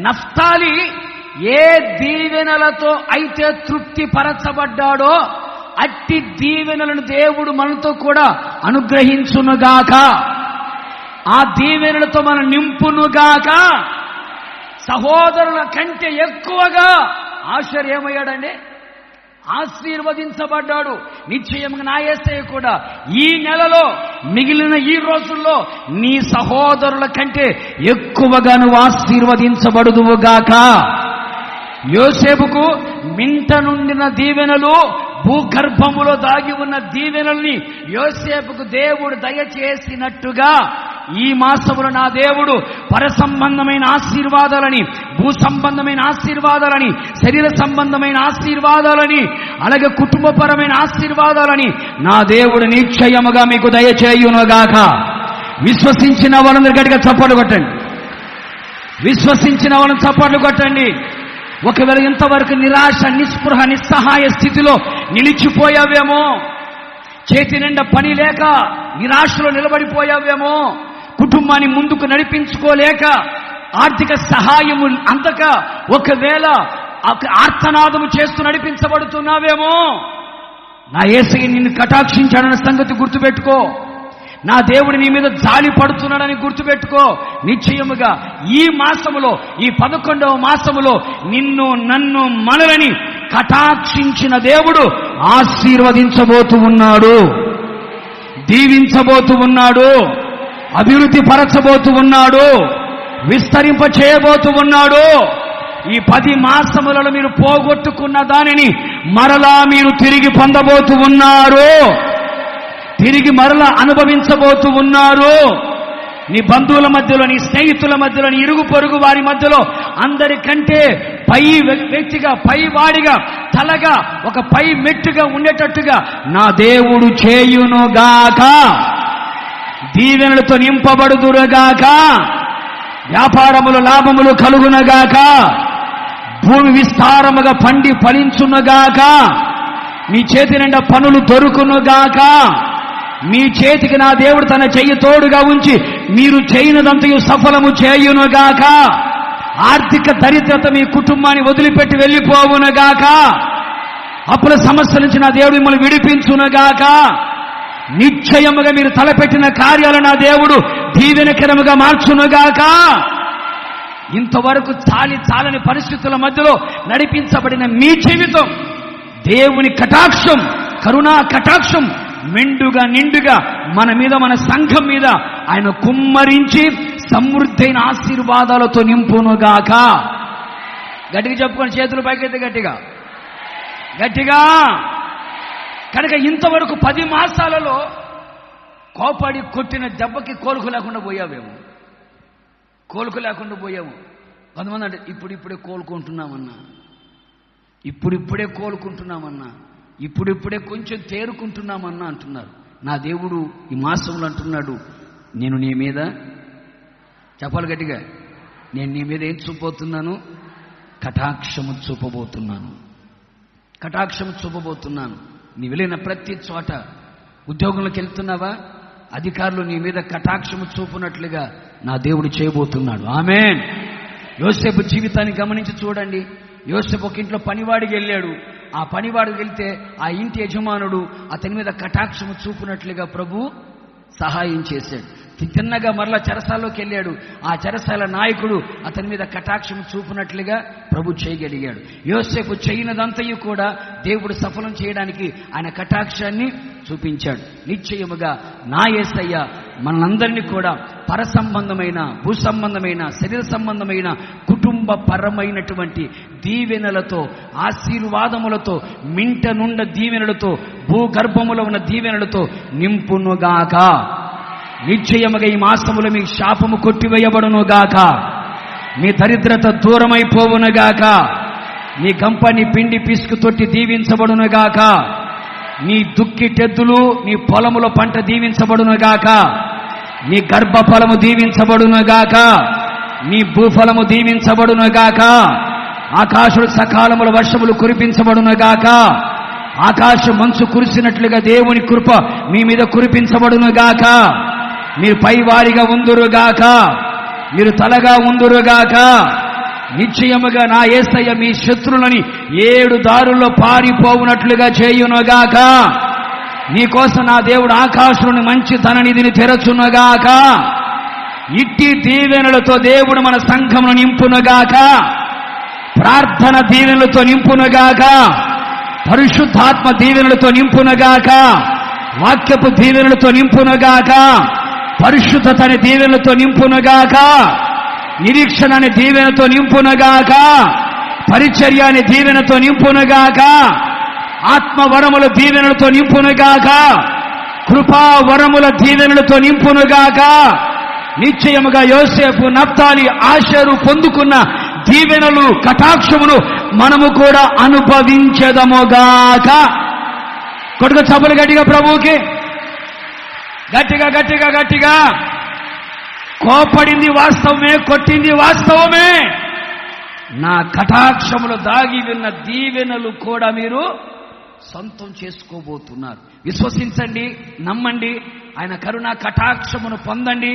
నఫ్తాలి ఏ దీవెనలతో అయితే తృప్తి పరచబడ్డాడో అట్టి దీవెనలను దేవుడు మనతో కూడా అనుగ్రహించునుగాక, ఆ దీవెనలతో మనం నింపునుగాక. సహోదరుల కంటే ఎక్కువగా ఆశ్చర్యమయ్యాడండి, ఆశీర్వదించబడ్డాడు. నిశ్చయంగా నా యేసయ్య కూడా ఈ నెలలో, మిగిలిన ఈ రోజుల్లో నీ సహోదరుల కంటే ఎక్కువగా నువ్వు ఆశీర్వదించబడుదువుగాక. యోసేపుకు మింట నుండిన దీవెనలు, భూగర్భములో దాగి ఉన్న దీవెనల్ని యోసేపుకు దేవుడు దయచేసినట్టుగా ఈ మాసములో నా దేవుడు పర సంబంధమైన ఆశీర్వాదాలని, భూ సంబంధమైన ఆశీర్వాదాలని, శరీర సంబంధమైన ఆశీర్వాదాలని, అలాగే కుటుంబపరమైన ఆశీర్వాదాలని నా దేవుడు నిశ్చయముగా మీకు దయచేయునుగాక. విశ్వసించిన వాళ్ళందరూ గట్టిగా చప్పట్లు కొట్టండి. విశ్వసించిన వాళ్ళని చప్పట్లు కొట్టండి. ఒకవేళ ఇంతవరకు నిరాశ, నిస్పృహ, నిస్సహాయ స్థితిలో నిలిచిపోయావేమో, చేతి నిండా పని లేక నిరాశలో నిలబడిపోయావేమో, కుటుంబాన్ని ముందుకు నడిపించుకోలేక, ఆర్థిక సహాయము అందక, ఒకవేళ ఆర్తనాదము చేస్తూ నడిపించబడుతున్నావేమో. నా యేసయ్య నిన్ను కటాక్షించాడన్న సంగతి గుర్తుపెట్టుకో. నా దేవుడు నీ మీద జాలి పడుతున్నాడని గుర్తుపెట్టుకో. నిశ్చయముగా ఈ మాసములో, ఈ 11వ మాసములో నిన్ను, నన్ను, మనలని కటాక్షించిన దేవుడు ఆశీర్వదించబోతూ ఉన్నాడు, దీవించబోతూ ఉన్నాడు, అభివృద్ధి పరచబోతూ ఉన్నాడు, విస్తరింప చేయబోతూ ఉన్నాడు. ఈ 10 మాసములలో మీరు పోగొట్టుకున్న దానిని మరలా మీరు తిరిగి పొందబోతూ ఉన్నారు, తిరిగి మరలా అనుభవించబోతూ ఉన్నారు. నీ బంధువుల మధ్యలో, నీ స్నేహితుల మధ్యలో, నీ ఇరుగు పొరుగు వారి మధ్యలో అందరికంటే పై వ్యక్తిగా, పై వాడిగా, తలగా, ఒక పై మెట్టుగా ఉండేటట్టుగా నా దేవుడు చేయునుగాక. దీవెనలతో నింపబడుదురుగాక. వ్యాపారములు లాభములు కలుగునగాక. భూమి విస్తారముగా పండి ఫలించునుగాక. మీ చేతి నిండా పనులు దొరుకునుగాక. మీ చేతికి నా దేవుడు తన చెయ్యి తోడుగా ఉంచి మీరు చేయనదంతయు సఫలము చేయునుగాక. ఆర్థిక దరిద్రత మీ కుటుంబాన్ని వదిలిపెట్టి వెళ్ళిపోవునుగాక. అప్పుల సమస్యల నుంచి నా దేవుడు మిమ్మల్ని విడిపించునుగాక. నిశ్చయముగా మీరు తలపెట్టిన కార్యాలు నా దేవుడు దీవెనకరముగా మార్చునుగాక. ఇంతవరకు చాలని పరిస్థితుల మధ్యలో నడిపించబడిన మీ జీవితం దేవుని కటాక్షం, కరుణా కటాక్షం మెండుగా నిండుగా మన మీద, మన సంఘం మీద ఆయన కుమ్మరించి సమృద్ధైన ఆశీర్వాదాలతో నింపునుగాక. గట్టిగా చెప్పుకొని చేతులు పైకెత్తి గట్టిగా గట్టిగా. కనుక ఇంతవరకు 10 మాసాలలో కోపడి కొట్టిన దెబ్బకి కోలుకు లేకుండా పోయావేమో, కోలుకు లేకుండా పోయాము. కొంతమంది అంటే ఇప్పుడిప్పుడే కోలుకుంటున్నామన్నా, ఇప్పుడిప్పుడే కోలుకుంటున్నామన్నా, ఇప్పుడిప్పుడే కొంచెం తేరుకుంటున్నామన్నా అంటున్నారు. నా దేవుడు ఈ మాసంలో అంటున్నాడు, నేను నీ మీద, చెప్పాలి గట్టిగా, నేను నీ మీద ఏం చూపబోతున్నాను? కటాక్షము చూపబోతున్నాను, కటాక్షము చూపబోతున్నాను. నీ వెళ్ళిన ప్రతి చోట, ఉద్యోగంలోకి వెళ్తున్నావా, అధికారులు నీ మీద కటాక్షము చూపునట్లుగా నా దేవుడు చేయబోతున్నాడు. ఆమేన్. యోసేపు జీవితాన్ని గమనించి చూడండి. యోసేపు ఒక ఇంట్లో పనివాడికి వెళ్ళాడు. ఆ పనివాడికి వెళ్తే ఆ ఇంటి యజమానుడు అతని మీద కటాక్షము చూపునట్లుగా ప్రభు సహాయం చేశాడు. తిన్నగా మరలా చెరసాల్లోకి వెళ్ళాడు. ఆ చెరసాల నాయకుడు అతని మీద కటాక్షం చూపునట్లుగా ప్రభు చేయగలిగాడు. యోసేపు చేయనదంతయు కూడా దేవుడు సఫలం చేయడానికి ఆయన కటాక్షాన్ని చూపించాడు. నిశ్చయముగా నా యేసయ్య మనందరినీ కూడా పర సంబంధమైన, భూ సంబంధమైన, శరీర సంబంధమైన, కుటుంబ పరమైనటువంటి దీవెనలతో, ఆశీర్వాదములతో, మింట నుండ దీవెనలతో, భూగర్భములో ఉన్న దీవెనలతో నింపునుగాక. నిశ్చయముగా ఈ మాసములో మీ శాపము కొట్టివేయబడునుగాక. మీ దరిద్రత దూరమైపోవునుగాక. నీ గంపని పిండి పిసుకు తొట్టి దీవించబడునుగాక. నీ దుక్కిటెద్దులు నీ పొలములో పంట దీవించబడునుగాక. నీ గర్భఫలము దీవించబడునుగాక. నీ భూఫలము దీవించబడునుగాక. ఆకాశుడు సకాలముల వర్షములు కురిపించబడునుగాక. ఆకాశం మంచు కురిసినట్లుగా దేవుని కృప మీ మీద కురిపించబడునుగాక. మీరు పైవారిగా ఉందురుగాక. మీరు తలగా ఉందురుగాక. నిశ్చయముగా నా యేసయ్య మీ శత్రులని 7 దారుల్లో పారిపోవునట్లుగా చేయునుగాక. నీకోసం నా దేవుడు ఆకాశంలోని మంచి ధననిధిని తెరచునుగాక. ఇట్టి దీవెనలతో దేవుడు మన సంఘమును నింపునుగాక. ప్రార్థన దీవెనలతో నింపునుగాక. పరిశుద్ధాత్మ దీవెనలతో నింపునుగాక. వాక్యపు దీవెనలతో నింపునుగాక. పరిశుద్ధత అనే దీవెనలతో నింపునుగాక. నిరీక్షణ అనే దీవెనతో నింపునుగాక. పరిచర్య అనే దీవెనతో నింపునుగాక. ఆత్మవరముల దీవెనలతో నింపునుగాక. కృపావరముల దీవెనలతో నింపునుగాక. నిశ్చయముగా యోసేపు, నప్తాలి, ఆషేరు పొందుకున్న దీవెనలు, కటాక్షమును మనము కూడా అనుభవించెదముగాక. కొడుకు చప్పలు గట్టిగా ప్రభువుకి, గట్టిగా గట్టిగా గట్టిగా. కోపడింది వాస్తవమే, కొట్టింది వాస్తవమే. నా కటాక్షములు దాగి ఉన్న దీవెనలు కూడా మీరు సొంతం చేసుకోబోతున్నారు. విశ్వసించండి, నమ్మండి. ఆయన కరుణా కటాక్షమును పొందండి.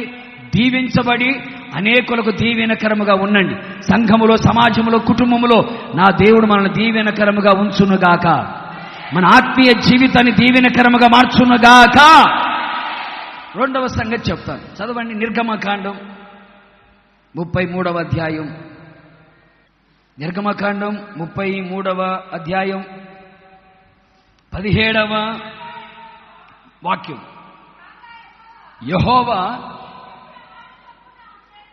దీవించబడి అనేకులకు దీవెనకరముగా ఉండండి. సంఘములో, సమాజంలో, కుటుంబంలో నా దేవుడు మనల్ని దీవెనకరముగా ఉంచునుగాక. మన ఆత్మీయ జీవితాన్ని దీవెనకరముగా మార్చునుగాక. రెండవ సంగతి చెప్తాను, చదవండి. నిర్గమకాండం 33వ అధ్యాయం. నిర్గమకాండం 33వ అధ్యాయం 17వ వాక్యం. యెహోవా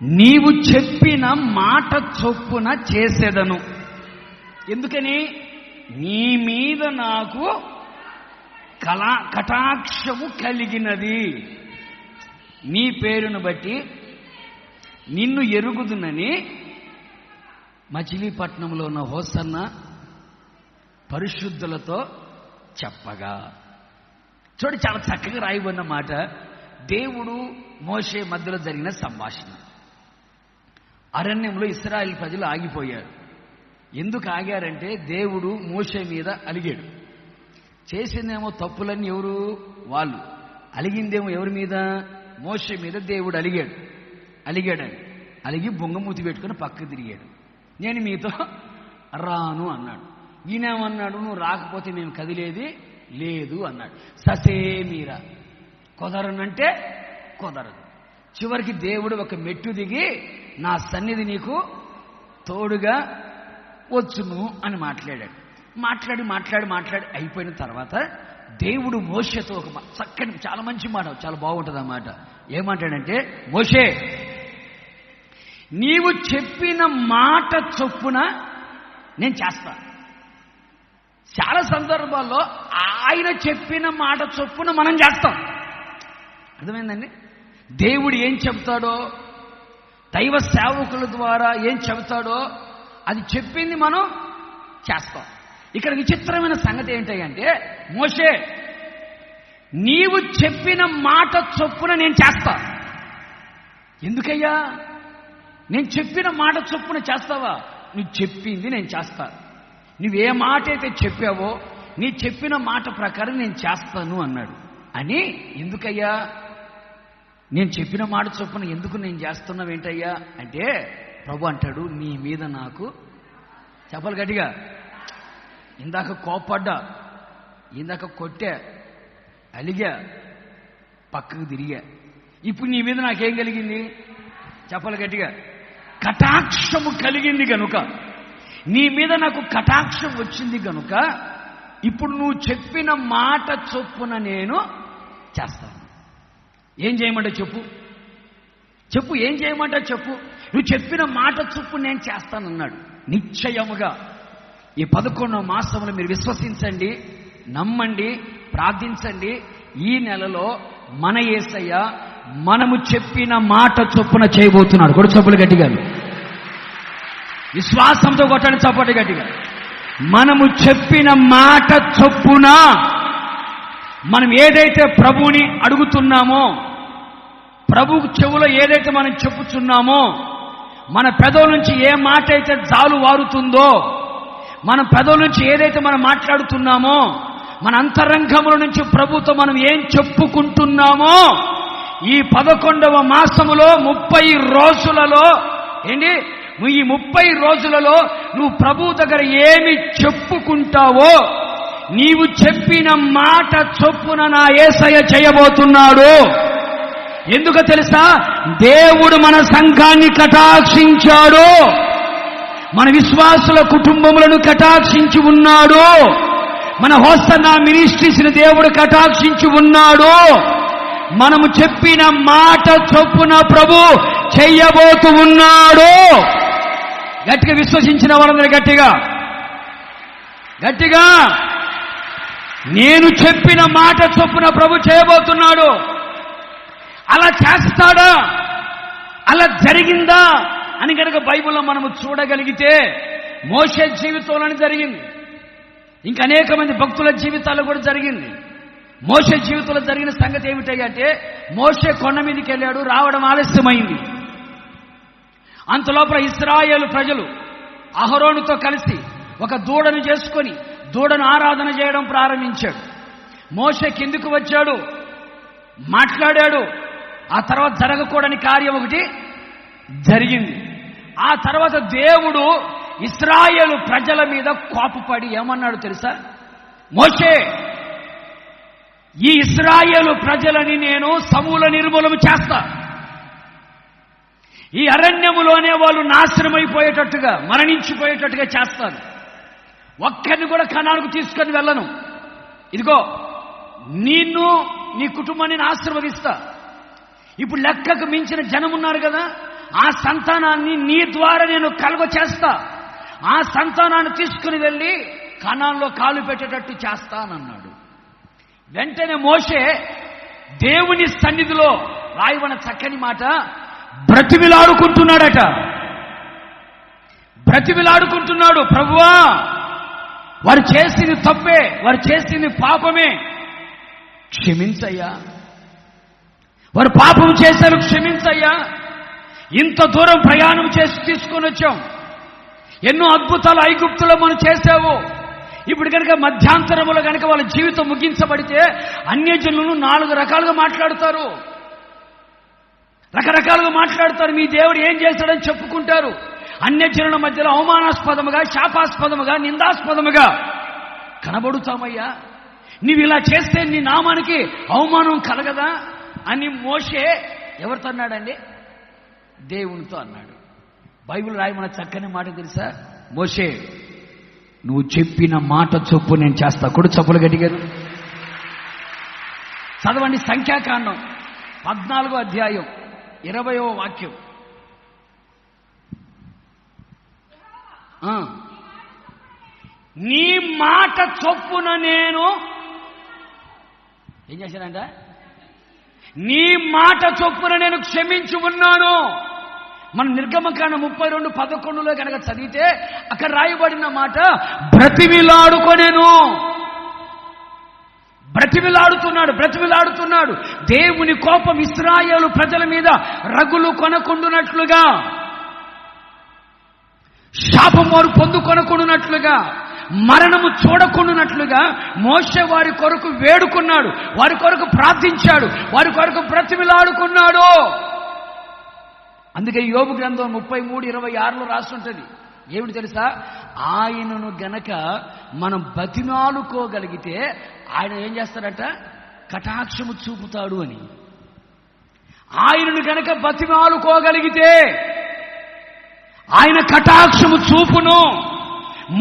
నీవు చెప్పిన మాట చొప్పున చేసేదను. ఎందుకని? నీ మీద నాకు కటాక్షము కలిగినది. నీ పేరును బట్టి నిన్ను ఎరుగుదునని మచిలీపట్నంలో ఉన్న హోసన్న పరిశుద్ధులతో చెప్పగా. చూడు, చాలా చక్కగా రాయబడిన మాట. దేవుడు మోషే మధ్యలో జరిగిన సంభాషణ. అరణ్యంలో ఇశ్రాయేలు ప్రజలు ఆగిపోయారు. ఎందుకు ఆగారంటే దేవుడు మోషే మీద అలిగాడు. చేసిందేమో తప్పులన్నీ ఎవరు? వాళ్ళు. అలిగిందేమో ఎవరి మీద? మోషే మీద దేవుడు అలిగాడని అలిగి బొంగమూతి పెట్టుకుని పక్కకు తిరిగాడు. నేను మీతో రాను అన్నాడు. ఈయనేమన్నాడు? నువ్వు రాకపోతే మేము కదిలేది లేదు అన్నాడు. ససేమీరా, కుదరనంటే కుదరదు. చివరికి దేవుడు ఒక మెట్టు దిగి నా సన్నిధి నీకు తోడుగా వచ్చును అని మాట్లాడాడు. మాట్లాడి అయిపోయిన తర్వాత దేవుడు మోషేతో ఒక చక్కని, చాలా మంచి మాట, చాలా బాగుంటుంది అన్నమాట. ఏమంటాడంటే, మోషే నీవు చెప్పిన మాట చొప్పున నేను చేస్తా. చాలా సందర్భాల్లో ఆయన చెప్పిన మాట చొప్పున మనం చేస్తాం. అర్థమైందండి? దేవుడు ఏం చెప్తాడో, దైవ సేవకుల ద్వారా ఏం చెబుతాడో అది చెప్పింది మనం చేస్తాం. ఇక్కడ విచిత్రమైన సంగతి ఏంటంటే, మోషే నీవు చెప్పిన మాట చొప్పున నేను చేస్తా. ఎందుకయ్యా? నేను చెప్పిన మాట చొప్పున చేస్తావా? నువ్వు చెప్పింది నేను చేస్తా. నువ్వే మాట అయితే చెప్పావో నీ చెప్పిన మాట ప్రకారం నేను చేస్తాను అన్నాడు. అని ఎందుకయ్యా నేను చెప్పిన మాట చొప్పున ఎందుకు నేను చేస్తున్నావేంటయ్యా అంటే, ప్రభు అంటాడు, నీ మీద నాకు, చెప్పాలి గట్టిగా, ఇందాక కోప్పడ్డా, ఇందాక కొట్టా, అలిగా, పక్కకు తిరిగా, ఇప్పుడు నీ మీద నాకేం కలిగింది? చెప్పాలి గట్టిగా, కటాక్షము కలిగింది గనుక, నీ మీద నాకు కటాక్షం వచ్చింది గనుక ఇప్పుడు నువ్వు చెప్పిన మాట చొప్పున నేను చేస్తాను. ఏం చేయమంటే చెప్పు, ఏం చేయమంటే చెప్పు. నువ్వు చెప్పిన మాట చొప్పున నేను చేస్తానన్నాడు. నిశ్చయముగా ఈ 11వ మాసంలో మీరు విశ్వసించండి, నమ్మండి, ప్రార్థించండి. ఈ నెలలో మన యేసయ్య మనము చెప్పిన మాట చొప్పున చేయబోతున్నాడు. కొడు చప్పులు గట్టిగా, విశ్వాసంతో కొట్టండి చప్పటి గట్టిగా. మనము చెప్పిన మాట చొప్పున మనం ఏదైతే ప్రభువుని అడుగుతున్నామో, ప్రభు చెవులో ఏదైతే మనం చెప్పుచున్నామో, మన పెదవుల నుంచి ఏ మాట అయితే జాలు వారుతుందో, మన పెదవుల నుంచి ఏదైతే మనం మాట్లాడుతున్నామో, మన అంతరంగముల నుంచి ప్రభుతో మనం ఏం చెప్పుకుంటున్నామో, ఈ 11వ మాసములో 30 రోజులలో ఏంటి, ఈ 30 రోజులలో నువ్వు ప్రభు దగ్గర ఏమి చెప్పుకుంటావో, నీవు చెప్పిన మాట చొప్పున నా యేసయ్య చేయబోతున్నాడు. ఎందుకో తెలుసా? దేవుడు మన సంఘాన్ని కటాక్షించాడు, మన విశ్వాసుల కుటుంబములను కటాక్షించి ఉన్నాడు, మన హోసన్నా మినిస్ట్రీస్ని దేవుడు కటాక్షించి ఉన్నాడు. మనము చెప్పిన మాట చొప్పున ప్రభు చెయ్యబోతూ ఉన్నాడు. గట్టిగా విశ్వసించిన వాళ్ళందరూ గట్టిగా నేను చెప్పిన మాట చొప్పున ప్రభు చేయబోతున్నాడు. అలా చేస్తాడా, అలా జరిగిందా అని కనుక బైబిల్లో మనము చూడగలిగితే, మోషే జీవితంలోనే జరిగింది, ఇంకా అనేక మంది భక్తుల జీవితాల్లో కూడా జరిగింది. మోషే జీవితంలో జరిగిన సంగతి ఏమిటంటే, మోషే కొండ మీదకి వెళ్ళాడు, రావడం ఆలస్యమైంది. అంతలోపల ఇశ్రాయేలు ప్రజలు అహరోనుతో కలిసి ఒక దూడను చేసుకొని దూడను ఆరాధన చేయడం ప్రారంభించాడు. మోషే కిందికి వచ్చాడు, మాట్లాడాడు. ఆ తర్వాత జరగకూడని కార్యం ఒకటి జరిగింది. ఆ తర్వాత దేవుడు ఇశ్రాయేలు ప్రజల మీద కోపపడి ఏమన్నాడు తెలుసా? మోషే, ఈ ఇశ్రాయేలు ప్రజలని నేను సమూల నిర్మూలన చేస్తా, ఈ అరణ్యములోనే వాళ్ళు నాశనమైపోయేటట్టుగా, మరణించిపోయేటట్టుగా చేస్తాను, ఒక్కరిని కూడా కనానుకు తీసుకొని వెళ్ళను. ఇదిగో నిన్ను నీ కుటుంబాన్ని ఆశీర్వదిస్తా. ఇప్పుడు లెక్కకు మించిన జనం ఉన్నారు కదా, ఆ సంతానాన్ని నీ ద్వారా నేను కలుగ చేస్తా, ఆ సంతానాన్ని తీసుకుని వెళ్ళి కనాన్లో కాలు పెట్టేటట్టు చేస్తానన్నాడు. వెంటనే మోషే దేవుని సన్నిధిలో రాయవన చక్కని మాట, బ్రతిమిలాడుకుంటున్నాడట. బ్రతిమిలాడుకుంటున్నాడు, ప్రభువా వారు చేసింది తప్పే, వారు చేసింది పాపమే, క్షమించయ్యా, వారు పాపం చేశారు, క్షమించయ్యా, ఇంత దూరం ప్రయాణం చేసి తీసుకొని వచ్చాం, ఎన్నో అద్భుతాలు ఐగుప్తులో మనం చేశావు, ఇప్పుడు కనుక మధ్యాంతరములో కనుక వాళ్ళ జీవితం ముగించబడితే అన్యజనులను 4 రకాలుగా మాట్లాడతారు, రకరకాలుగా మాట్లాడతారు, మీ దేవుడు ఏం చేశాడని చెప్పుకుంటారు. అన్యజనుల మధ్యలో అవమానాస్పదముగా, శాపాస్పదముగా, నిందాస్పదముగా కనబడుతామయ్యా, నీవు ఇలా చేస్తే నీ నామానికి అవమానం కలగదా అని మోషే ఎవరితో అన్నాడండి? దేవునితో అన్నాడు. బైబిల్ రాయమన్న చక్కని మాట తెలుసా? మోషే, నువ్వు చెప్పిన మాట చొప్పు నేను చేస్తా. కొడు చప్పులు గట్టిగారు చదవండి. సంఖ్యాకాండం 14వ అధ్యాయం 20వ వాక్యం. నీ మాట చొప్పున నేను ఏం చేశానంట? నీ మాట చొప్పున నేను క్షమించి ఉన్నాను. మన నిర్గమకాండం 32:11 కనుక చదివితే అక్కడ రాయబడిన మాట బ్రతిమిలాడుకొనేను. బ్రతిమిలాడుతున్నాడు. దేవుని కోపం ఇశ్రాయేలు ప్రజల మీద రగులు కొనకుండునట్లుగా, శాపం వారు పొందుకొనకుండునట్లుగా, మరణము చూడకుండునట్లుగా మోషే వారి కొరకు వేడుకున్నాడు, వారి కొరకు ప్రార్థించాడు, వారి కొరకు బ్రతిమిలాడుకున్నాడు. అందుకే యోబు గ్రంథం 33:26 రాస్తుంటది. ఏమిటి తెలుసా? ఆయనను గనక మనం బతిమాలుకోగలిగితే ఆయన ఏం చేస్తాడట? కటాక్షము చూపుతాడు అని. ఆయనను గనక బతిమాలుకోగలిగితే ఆయన కటాక్షము చూపును.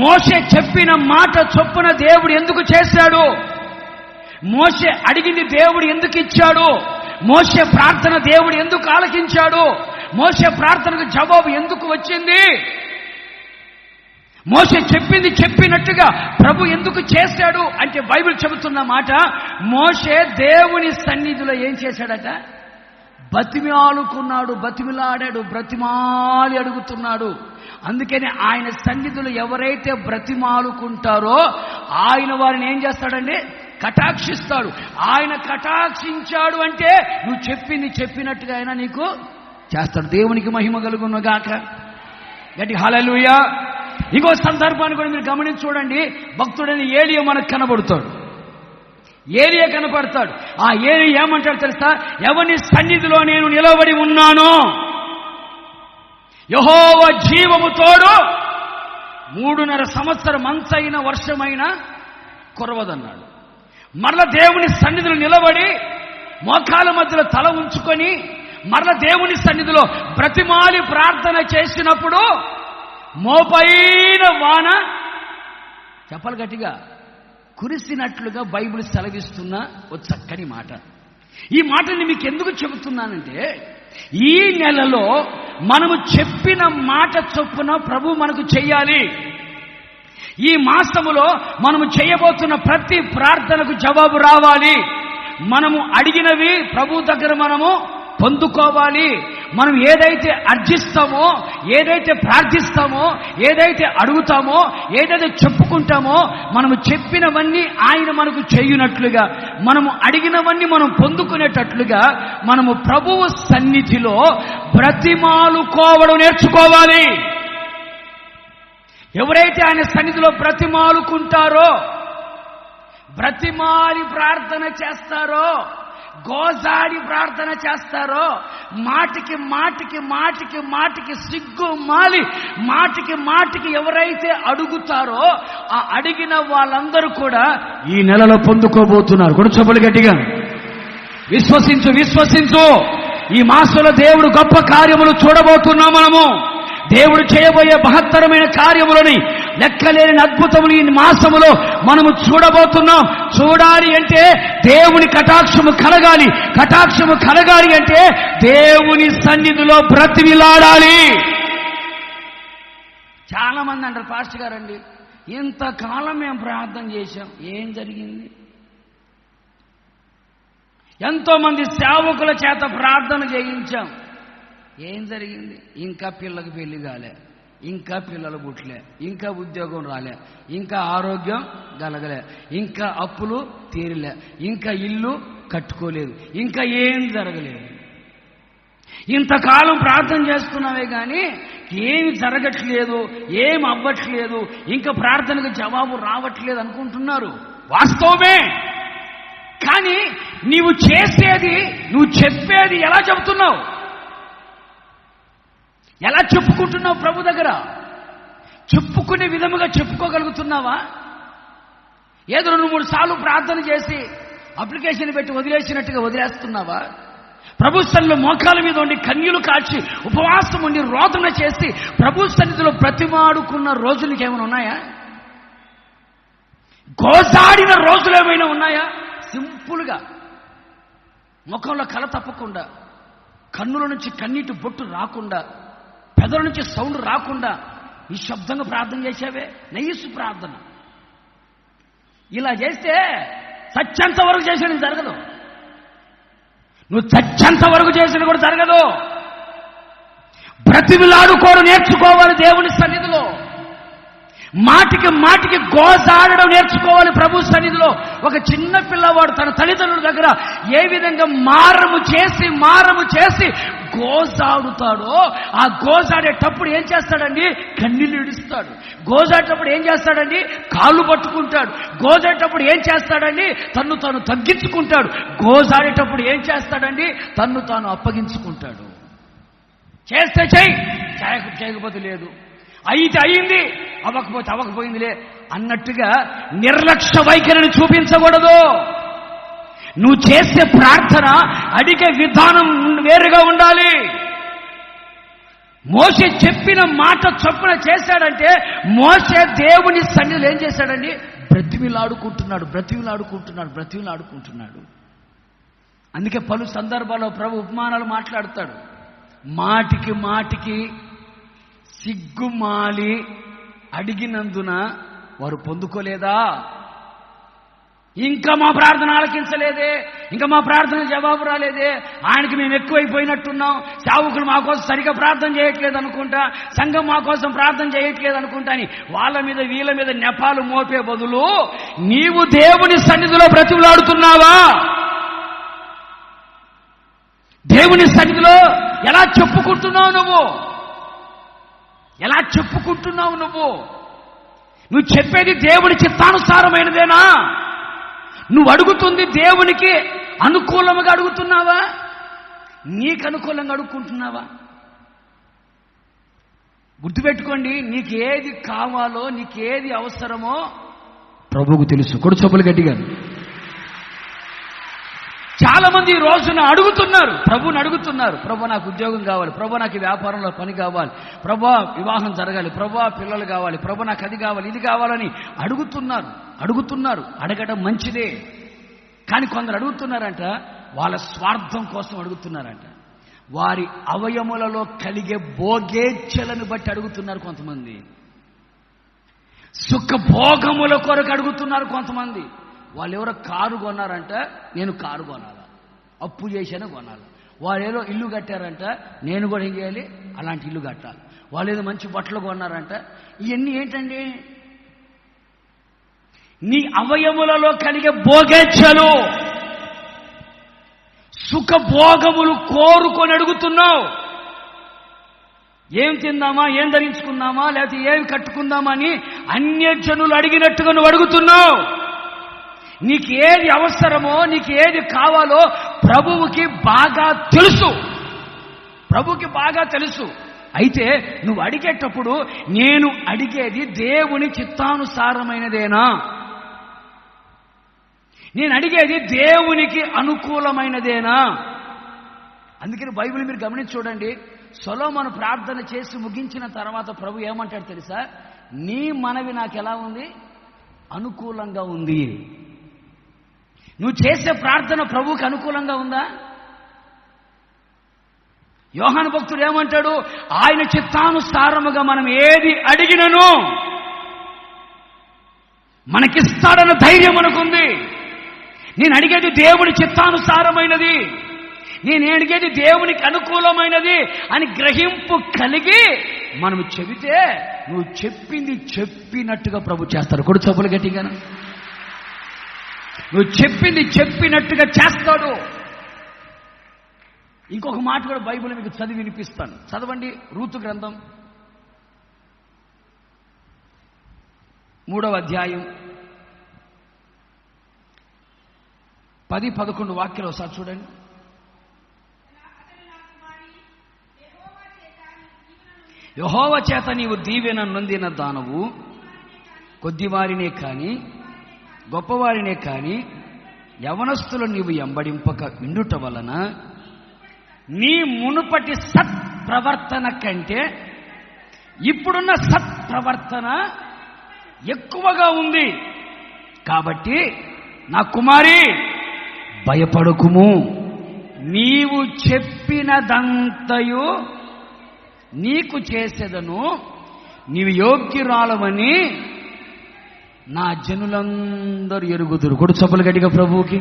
మోషే చెప్పిన మాట చొప్పున దేవుడు ఎందుకు చేశాడు? మోషే అడిగింది దేవుడు ఎందుకు ఇచ్చాడు? మోషే ప్రార్థన దేవుడు ఎందుకు ఆలకించాడు? మోషే ప్రార్థనకు జవాబు ఎందుకు వచ్చింది? మోషే చెప్పింది చెప్పినట్టుగా ప్రభు ఎందుకు చేశాడు అంటే బైబిల్ చెబుతున్న మాట, మోషే దేవుని సన్నిధిలో ఏం చేశాడట? బతిమాలుకున్నాడు, బతిమిలాడాడు, బ్రతిమాలి అడుగుతున్నాడు. అందుకని ఆయన సన్నిధిలో ఎవరైతే బ్రతిమాలుకుంటారో ఆయన వారిని ఏం చేస్తాడండి? కటాక్షిస్తాడు. ఆయన కటాక్షించాడు అంటే నువ్వు చెప్పింది చెప్పినట్టుగా ఆయన నీకు చేస్తాడు. దేవునికి మహిమ కలుగును గాక. గట్టి హల్లెలూయా. ఇంకో సందర్భాన్ని కూడా మీరు గమనించి చూడండి. భక్తుడని ఏలియా మనకు కనబడతాడు. ఏలియా కనపడతాడు. ఆ ఏలియా ఏమంటాడు తెలుసా? ఎవని సన్నిధిలో నేను నిలబడి ఉన్నాను, యెహోవా జీవము తోడు 3.5 సంవత్సరం మంచైన వర్షమైన కురవదన్నాడు. మరల దేవుని సన్నిధిలో నిలబడి మోకాల మధ్యలో తల ఉంచుకొని మరల దేవుని సన్నిధిలో బ్రతిమాలి ప్రార్థన చేసినప్పుడు మోపైన వాన, చెప్పాలి గట్టిగా, కురిసినట్లుగా బైబిల్ సెలవిస్తున్న ఓ చక్కని మాట. ఈ మాటని మీకు ఎందుకు చెబుతున్నానంటే, ఈ నెలలో మనము చెప్పిన మాట చొప్పున ప్రభు మనకు చెయ్యాలి. ఈ మాసములో మనము చేయబోతున్న ప్రతి ప్రార్థనకు జవాబు రావాలి. మనము అడిగినవి ప్రభు దగ్గర మనము పొందుకోవాలి. మనం ఏదైతే అర్జిస్తామో, ఏదైతే ప్రార్థిస్తామో, ఏదైతే అడుగుతామో, ఏదైతే చెప్పుకుంటామో, మనము చెప్పినవన్నీ ఆయన మనకు చేయునట్లుగా, మనము అడిగినవన్నీ మనం పొందుకునేటట్లుగా మనము ప్రభువు సన్నిధిలో బ్రతిమాలుకోవడం నేర్చుకోవాలి. ఎవరైతే ఆయన సన్నిధిలో బ్రతిమాలుకుంటారో, బ్రతిమాలి ప్రార్థన చేస్తారో, గోజాడి ప్రార్థన చేస్తారో, మాటికి మాటికి మాటికి మాటికి సిగ్గు మాలి మాటికి మాటికి ఎవరైతే అడుగుతారో ఆ అడిగిన వాళ్ళందరూ కూడా ఈ నెలలో పొందుకోబోతున్నారు. కూడా చెప్పులు గట్టిగా విశ్వసించు, విశ్వసించు. ఈ మాసంలో దేవుడు గొప్ప కార్యములు చూడబోతున్నాం. మనము దేవుడు చేయబోయే మహత్తరమైన కార్యములని, లెక్కలేని అద్భుతములు ఈ మాసములో మనము చూడబోతున్నాం. చూడాలి అంటే దేవుని కటాక్షము కలగాలి. కటాక్షము కలగాలి అంటే దేవుని సన్నిధిలో బ్రతిమిలాడాలి. చాలా మంది అంటారు, పాస్టర్ గారండి ఇంతకాలం మేము ప్రార్థన చేశాం, ఏం జరిగింది? ఎంతో మంది సేవకుల చేత ప్రార్థన చేయించాం, ఏం జరిగింది? ఇంకా పిల్లకి పెళ్లి కాలే, ఇంకా పిల్లలు పుట్టలే, ఇంకా ఉద్యోగం రాలే, ఇంకా ఆరోగ్యం కలగలే, ఇంకా అప్పులు తీరలే, ఇంకా ఇల్లు కట్టుకోలేదు, ఇంకా ఏం జరగలేదు. ఇంతకాలం ప్రార్థన చేస్తున్నావే కానీ ఏమి జరగట్లేదు, ఏం అవ్వట్లేదు, ఇంకా ప్రార్థనకు జవాబు రావట్లేదు అనుకుంటున్నారు. వాస్తవమే. కానీ నీవు చేసేది, నువ్వు చెప్పేది ఎలా చెబుతున్నావు? ఎలా చెప్పుకుంటున్నావు? ప్రభు దగ్గర చెప్పుకునే విధముగా చెప్పుకోగలుగుతున్నావా? ఏదో 2-3 సార్లు ప్రార్థన చేసి అప్లికేషన్ పెట్టి వదిలేసినట్టుగా వదిలేస్తున్నావా? ప్రభు సన్నిధిలో మోకాల మీద ఉండి కన్నీళ్లు కాచి ఉపవాసం ఉండి రోదన చేసి ప్రభు సన్నిధిలో ప్రతిమాడుకున్న రోజులు ఏమైనా ఉన్నాయా? గోజాడిన రోజులు ఏమైనా ఉన్నాయా? సింపుల్గా ముఖంలో కల తప్పకుండా, కన్నుల నుంచి కన్నీటి బొట్టు రాకుండా, పెదల నుంచి సౌండ్ రాకుండా నిశ్శబ్దంగా ప్రార్థన చేసావే, నైసు ప్రార్థన. ఇలా చేస్తే చచ్చేంత వరకు చేసేది జరగదు. నువ్వు చచ్చేంత వరకు చేసిన కూడా జరగదు. బ్రతిమిలాడుకోవడం నేర్చుకోవాలి దేవుని సన్నిధిలో. మాటికి మాటికి గోజాడడం నేర్చుకోవాలి ప్రభు సన్నిధిలో. ఒక చిన్న పిల్లవాడు తన తల్లిదండ్రుల దగ్గర ఏ విధంగా మారము చేసి గోజాడుతాడో, ఆ గోజాడేటప్పుడు ఏం చేస్తాడండి? కన్నీళ్ళు ఇడుస్తాడు. గోజాడేటప్పుడు ఏం చేస్తాడండి? కాళ్ళు పట్టుకుంటాడు. గోజాడేటప్పుడు ఏం చేస్తాడండి? తన్ను తాను తగ్గించుకుంటాడు. గోజాడేటప్పుడు ఏం చేస్తాడండి? తన్ను తాను అప్పగించుకుంటాడు. చేస్తే చేయకపోతే లేదు, అయితే అయింది, అవ్వకపోతే అవ్వకపోయిందిలే అన్నట్టుగా నిర్లక్ష్య వైఖరిని చూపించకూడదు. నువ్వు చేసే ప్రార్థన, అడిగే విధానం వేరుగా ఉండాలి. మోషే చెప్పిన మాట చొప్పున చేశాడంటే మోషే దేవుని సన్నిధిలో ఏం చేశాడండి? బ్రతిమిలాడుకుంటున్నాడు. అందుకే పలు సందర్భాల్లో ప్రభు ఉపమానాలు మాట్లాడతాడు. మాటికి మాటికి సిగ్గుమాలి అడిగినందున వారు పొందుకోలేదా? ఇంకా మా ప్రార్థన ఆలకించలేదే, ఇంకా మా ప్రార్థన జవాబు రాలేదే, ఆయనకి మేము ఎక్కువైపోయినట్టున్నాం, సేవకులు మా కోసం సరిగా ప్రార్థన చేయట్లేదు అనుకుంటా, సంఘం మా కోసం ప్రార్థన చేయట్లేదు అనుకుంటా అని వాళ్ళ మీద వీళ్ళ మీద నెపాలు మోపే బదులు నీవు దేవుని సన్నిధిలో బ్రతిమలాడుతున్నావా? దేవుని సన్నిధిలో ఎలా చెప్పుకుంటున్నావు నువ్వు? నువ్వు చెప్పేది దేవుని చిత్తానుసారమైనదేనా? నువ్వు అడుగుతుంది దేవునికి అనుకూలంగా అడుగుతున్నావా? నీకు అనుకూలంగా అడుగుకుంటున్నావా? గుర్తుపెట్టుకోండి, నీకు ఏది కావాలో, నీకు ఏది అవసరమో ప్రభువుకు తెలుసు. కొడు చెప్పులు గట్టిగా. చాలా మంది ఈ రోజున అడుగుతున్నారు, ప్రభుని అడుగుతున్నారు. ప్రభు నాకు ఉద్యోగం కావాలి, ప్రభు నాకు వ్యాపారంలో పని కావాలి, ప్రభు వివాహం జరగాలి, ప్రభు పిల్లలు కావాలి, ప్రభు నాకు అది కావాలి, ఇది కావాలని అడుగుతున్నారు. అడగడం మంచిదే. కానీ కొందరు అడుగుతున్నారంట వాళ్ళ స్వార్థం కోసం అడుగుతున్నారంట. వారి అవయములలో కలిగే భోగేచ్ఛలను బట్టి అడుగుతున్నారు కొంతమంది. సుఖభోగముల కొరకు అడుగుతున్నారు కొంతమంది. వాళ్ళు ఎవరో కారు కొన్నారంట, నేను కారు కొనాలా, అప్పు చేశాను కొనాలి. వాళ్ళు ఏదో ఇల్లు కట్టారంట, నేను కూడా ఏం చేయాలి? అలాంటి ఇల్లు కట్టాలి. వాళ్ళు ఏదో మంచి బట్టలు కొన్నారంట. ఇవన్నీ ఏంటండి? నీ అవయములలో కలిగే భోగేచ్ఛలు, సుఖభోగములు కోరుకొని అడుగుతున్నావు. ఏం తిందామా, ఏం ధరించుకుందామా, లేకపోతే ఏం కట్టుకుందామా అని అన్యజనులు అడిగినట్టుగా నువ్వు అడుగుతున్నావు. నీకు ఏది అవసరమో, నీకు ఏది కావాలో ప్రభువుకి బాగా తెలుసు. ప్రభువుకి బాగా తెలుసు. అయితే నువ్వు అడిగేటప్పుడు నేను అడిగేది దేవుని చిత్తానుసారమైనదేనా, నేను అడిగేది దేవునికి అనుకూలమైనదేనా? అందుకని బైబిల్ మీరు గమనించి చూడండి. సొలొమోను ప్రార్థన చేసి ముగించిన తర్వాత ప్రభు ఏమంటాడు తెలుసా? నీ మనవి నాకు ఎలా ఉంది? అనుకూలంగా ఉంది. నువ్వు చేసే ప్రార్థన ప్రభువుకి అనుకూలంగా ఉందా? యోహాను భక్తుడు ఏమంటాడు? ఆయన చిత్తానుసారముగా మనం ఏది అడిగినను మనకిస్తాడన్న ధైర్యం మనకుంది. నేను అడిగేది దేవుని చిత్తానుసారమైనది, నేను అడిగేది దేవునికి అనుకూలమైనది అని గ్రహింపు కలిగి మనం చెబితే నువ్వు చెప్పింది చెప్పినట్టుగా ప్రభు చేస్తాడు. కొడు చప్పులు గట్టిగా. నువ్వు చెప్పింది చెప్పినట్టుగా చేస్తాడు. ఇంకొక మాట కూడా బైబిల్ మీకు చదివి వినిపిస్తాను. చదవండి. రూతు గ్రంథం 3వ అధ్యాయం 10-11 వాక్యాలు ఒకసారి చూడండి. యెహోవా చేత నీవు దీవెన నొందిన దానవు కొద్దివారినే కాని గొప్పవారినే కాని యవనస్తులను నీవు ఎంబడింపక విండుట వలన నీ మునుపటి సత్ప్రవర్తన కంటే ఇప్పుడున్న సత్ప్రవర్తన ఎక్కువగా ఉంది. కాబట్టి నా కుమారి భయపడకుము, నీవు చెప్పినదంతయు నీకు చేసేదను, నీవు యోగ్యురాలవని నా జనులందరూ ఎరుగుదురు. కొడు చప్పులు గట్టిగా ప్రభువుకి.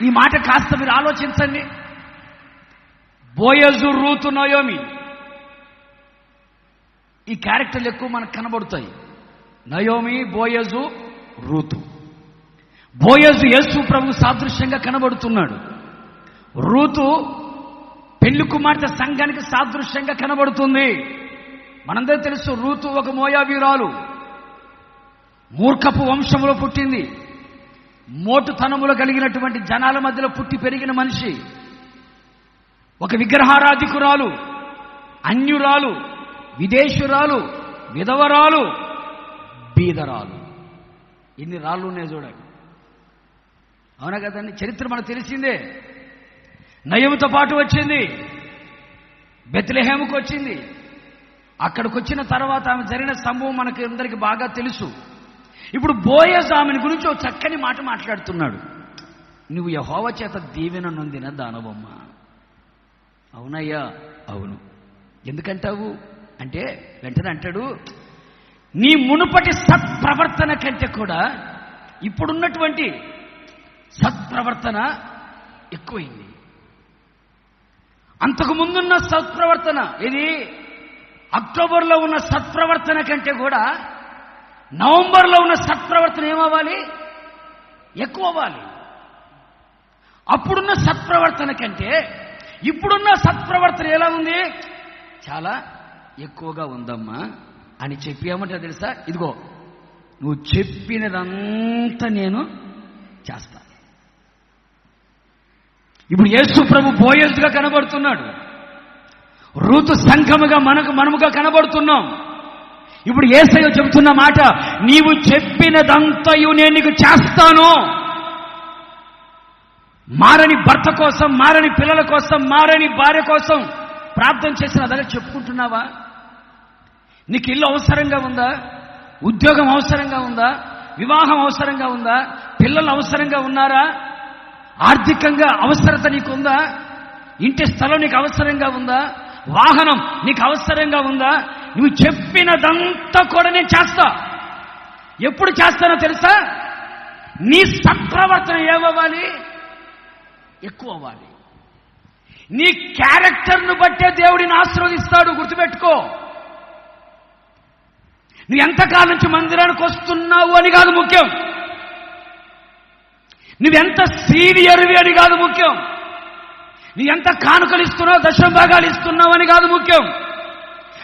ఈ మాట కాస్త మీరు ఆలోచించండి. బోయజు, రూతు, నయోమి ఈ క్యారెక్టర్లు ఎక్కువ మనకు కనబడతాయి. Naomi, Boaz, Ruth. బోయజు యేసు ప్రభు సాదృశ్యంగా కనబడుతున్నాడు. రూతు పెళ్లి కుమార్తె సంఘానికి సాదృశ్యంగా కనబడుతుంది. మనందరూ తెలుసు, రూతు ఒక మోయాబీరాలు, మూర్ఖపు వంశంలో పుట్టింది, మోటుతనములు కలిగినటువంటి జనాల మధ్యలో పుట్టి పెరిగిన మనిషి, ఒక విగ్రహారాధికురాలు, అన్యురాలు, విదేశురాలు, విధవరాలు, బీదరాలు. ఇన్ని రాళ్ళు ఉన్నాయి చూడండి. అవునా కదండి? చరిత్ర మనకు తెలిసిందే. నయముతో పాటు వచ్చింది, బెత్లెహేముకు వచ్చింది. అక్కడికి వచ్చిన తర్వాత ఆమె జరిగిన సంభవం మనకి అందరికీ బాగా తెలుసు. ఇప్పుడు బోయజు ఆమెను గురించి ఒక చక్కని మాట మాట్లాడుతున్నాడు. నువ్వు యెహోవా చేత దీవెన నొందిన దానవమ్మ. అవునయ్యా, అవును. ఎందుకంటావు అంటే వెంటనే అంటాడు, నీ మునుపటి సత్ప్రవర్తన కంటే కూడా ఇప్పుడున్నటువంటి సత్ప్రవర్తన ఎక్కువైంది. అంతకు ముందున్న సత్ప్రవర్తన, ఇది అక్టోబర్లో ఉన్న సత్ప్రవర్తన కంటే కూడా నవంబర్లో ఉన్న సత్ప్రవర్తన ఏమవ్వాలి? ఎక్కువ అవ్వాలి. అప్పుడున్న సత్ప్రవర్తన కంటే ఇప్పుడున్న సత్ప్రవర్తన ఎలా ఉంది? చాలా ఎక్కువగా ఉందమ్మా అని చెప్పి ఏమంటా తెలుసా? ఇదిగో నువ్వు చెప్పినదంతా నేను చేస్తా. ఇప్పుడు యేసు ప్రభు బోయజుగా కనబడుతున్నాడు, రూతు సంఘముగా మనముగా కనబడుతున్నాం. ఇప్పుడు యేసయ్య చెబుతున్న మాట, నీవు చెప్పినదంతయు నేను నీకు చేస్తాను. మారని భర్త కోసం, మారని పిల్లల కోసం, మారని భార్య కోసం ప్రార్థన చేసిన అదే చెప్పుకుంటున్నావా? నీకు ఇల్లు అవసరంగా ఉందా? ఉద్యోగం అవసరంగా ఉందా? వివాహం అవసరంగా ఉందా? పిల్లలు అవసరంగా ఉన్నారా? ఆర్థికంగా అవసరత నీకు ఉందా? ఇంటి స్థలం నీకు అవసరంగా ఉందా? వాహనం నీకు అవసరంగా ఉందా? నువ్వు చెప్పినదంతా కూడా నేను చేస్తా. ఎప్పుడు చేస్తానో తెలుసా? నీ సత్ప్రవర్తన ఏమవ్వాలి? ఎక్కువ అవ్వాలి. నీ క్యారెక్టర్ను బట్టే దేవుడిని ఆశీర్వదిస్తాడు. గుర్తుపెట్టుకో. నువ్వు ఎంతకాలం నుంచి మందిరానికి వస్తున్నావు అని కాదు ముఖ్యం, నువ్వెంత సీనియర్వి అని కాదు ముఖ్యం, నువ్వు ఎంత కానుకలు ఇస్తున్నావు, దశమ భాగాలు ఇస్తున్నావు అని కాదు ముఖ్యం,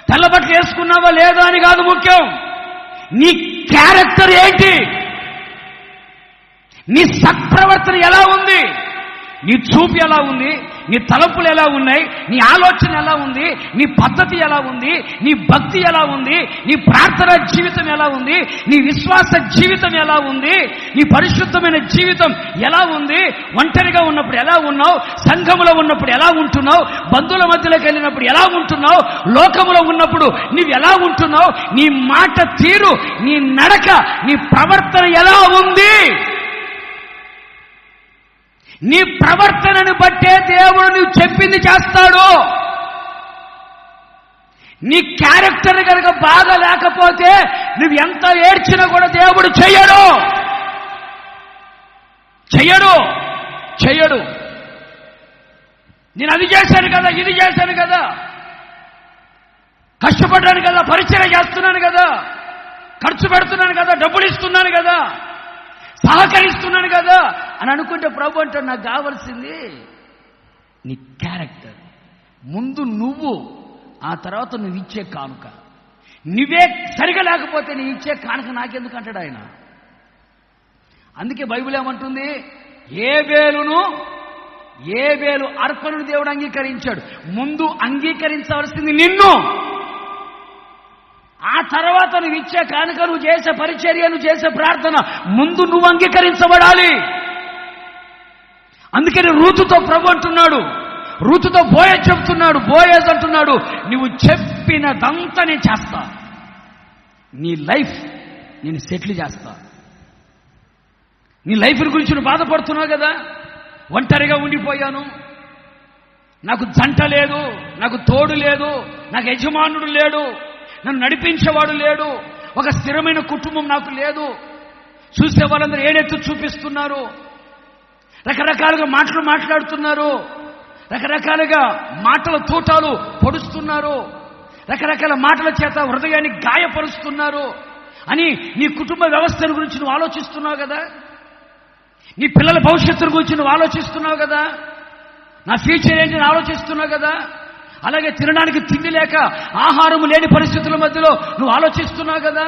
తెల్లబట్టలు వేసుకున్నావా లేదా అని కాదు ముఖ్యం. నీ క్యారెక్టర్ ఏంటి? నీ సత్ప్రవర్తన ఎలా ఉంది? నీ చూపు ఎలా ఉంది, నీ తలంపులు ఎలా ఉన్నాయి, నీ ఆలోచన ఎలా ఉంది, నీ పద్ధతి ఎలా ఉంది, నీ భక్తి ఎలా ఉంది, నీ ప్రార్థన జీవితం ఎలా ఉంది, నీ విశ్వాస జీవితం ఎలా ఉంది, నీ పరిశుద్ధమైన జీవితం ఎలా ఉంది, ఒంటరిగా ఉన్నప్పుడు ఎలా ఉన్నావు, సంఘములో ఉన్నప్పుడు ఎలా ఉంటున్నావు, బంధువుల మధ్యలోకి వెళ్ళినప్పుడు ఎలా ఉంటున్నావు, లోకములో ఉన్నప్పుడు నీవు ఎలా ఉంటున్నావు, నీ మాట తీరు, నీ నడక, నీ ప్రవర్తన ఎలా ఉంది. నీ ప్రవర్తనను బట్టే దేవుడు నువ్వు చెప్పింది చేస్తాడు. నీ క్యారెక్టర్ కనుక బాగా లేకపోతే నువ్వు ఎంత ఏడ్చినా కూడా దేవుడు చెయ్యడు. నేను అది చేశాను కదా, ఇది చేశాను కదా, కష్టపడ్డాను కదా, పరిచయం చేస్తున్నాను కదా, ఖర్చు పెడుతున్నాను కదా, డబ్బులు ఇస్తున్నాను కదా, సహకరిస్తున్నాను కదా అని అనుకుంటే ప్రభు అంటాడు, నాకు కావాల్సింది నీ క్యారెక్టర్. ముందు నువ్వు, ఆ తర్వాత నువ్వు ఇచ్చే కానుక. నువ్వే సరిగా లేకపోతే నీ ఇచ్చే కానుక నాకెందుకు అంటాడు ఆయన. అందుకే బైబిల్ ఏమంటుంది, ఏబేలు అర్పణను దేవుడు అంగీకరించాడు. ముందు అంగీకరించవలసింది నిన్ను, ఆ తర్వాత నువ్వు ఇచ్చే కానుక, నువ్వు చేసే పరిచర్య, నువ్వు చేసే ప్రార్థన, ముందు నువ్వు అంగీకరించబడాలి. అందుకని రూతుతో ప్రభు అంటున్నాడు, రూతుతో బోయజ్ చెప్తున్నాడు, బోయజ్ అంటున్నాడు, నువ్వు చెప్పినదంతా నేను చేస్తా, నీ లైఫ్ నేను సెటిల్ చేస్తా. నీ లైఫ్ గురించి నువ్వు బాధపడుతున్నావు కదా, ఒంటరిగా ఉండిపోయాను, నాకు జంట లేదు, నాకు తోడు లేదు, నాకు యజమానుడు లేడు, నన్ను నడిపించేవాడు లేడు, ఒక స్థిరమైన కుటుంబం నాకు లేదు, చూసే వాళ్ళందరూ ఏడెత్తు చూపిస్తున్నారు, రకరకాలుగా మాటలు మాట్లాడుతున్నారు, రకరకాలుగా మాటల తూటాలు పొడుస్తున్నారు, రకరకాల మాటల చేత హృదయాన్ని గాయపరుస్తున్నారు అని నీ కుటుంబ వ్యవస్థల గురించి నువ్వు ఆలోచిస్తున్నావు కదా, నీ పిల్లల భవిష్యత్తు గురించి నువ్వు ఆలోచిస్తున్నావు కదా, నా ఫ్యూచర్ ఏంటి అని ఆలోచిస్తున్నావు కదా, అలాగే తినడానికి తిండి లేక ఆహారం లేని పరిస్థితుల మధ్యలో నువ్వు ఆలోచిస్తున్నావు కదా,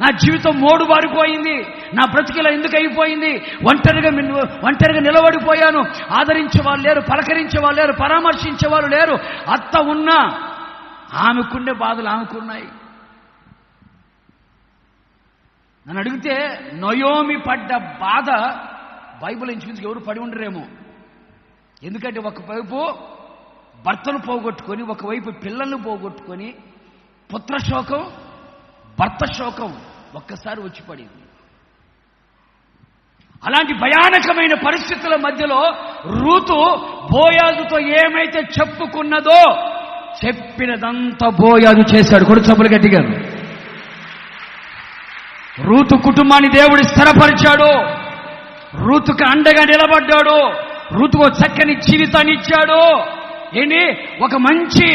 నా జీవితం మోడు బారిపోయింది, నా బ్రతికిలా ఎందుకు అయిపోయింది, ఒంటరిగా నిలబడిపోయాను, ఆదరించే వాళ్ళు లేరు, పలకరించే వాళ్ళు లేరు, పరామర్శించే వాళ్ళు లేరు, అత్త ఉన్నా ఆమెకుండే బాధలు ఆమెకున్నాయి. నన్ను అడిగితే నయోమి పడ్డ బాధ బైబిల్ ఇంచుమించుకు ఎవరు పడి ఉండరేమో. ఎందుకంటే ఒకవైపు భర్తను పోగొట్టుకొని, ఒకవైపు పిల్లల్ని పోగొట్టుకొని, పుత్రశోకం, భర్త శోకం ఒక్కసారి వచ్చి పడింది. అలాంటి భయానకమైన పరిస్థితుల మధ్యలో రూతు బోయాజుతో ఏమైతే చెప్పుకున్నదో చెప్పినదంతా బోయాజు చేశాడు. కొడుకు చప్పులు గట్టిగా. రూతు కుటుంబాన్ని దేవుడు స్థిరపరిచాడు, రూతుకు అండగా నిలబడ్డాడు, రూతుకు చక్కని జీవితాన్ని ఇచ్చాడు. ఏంటి, ఒక మంచి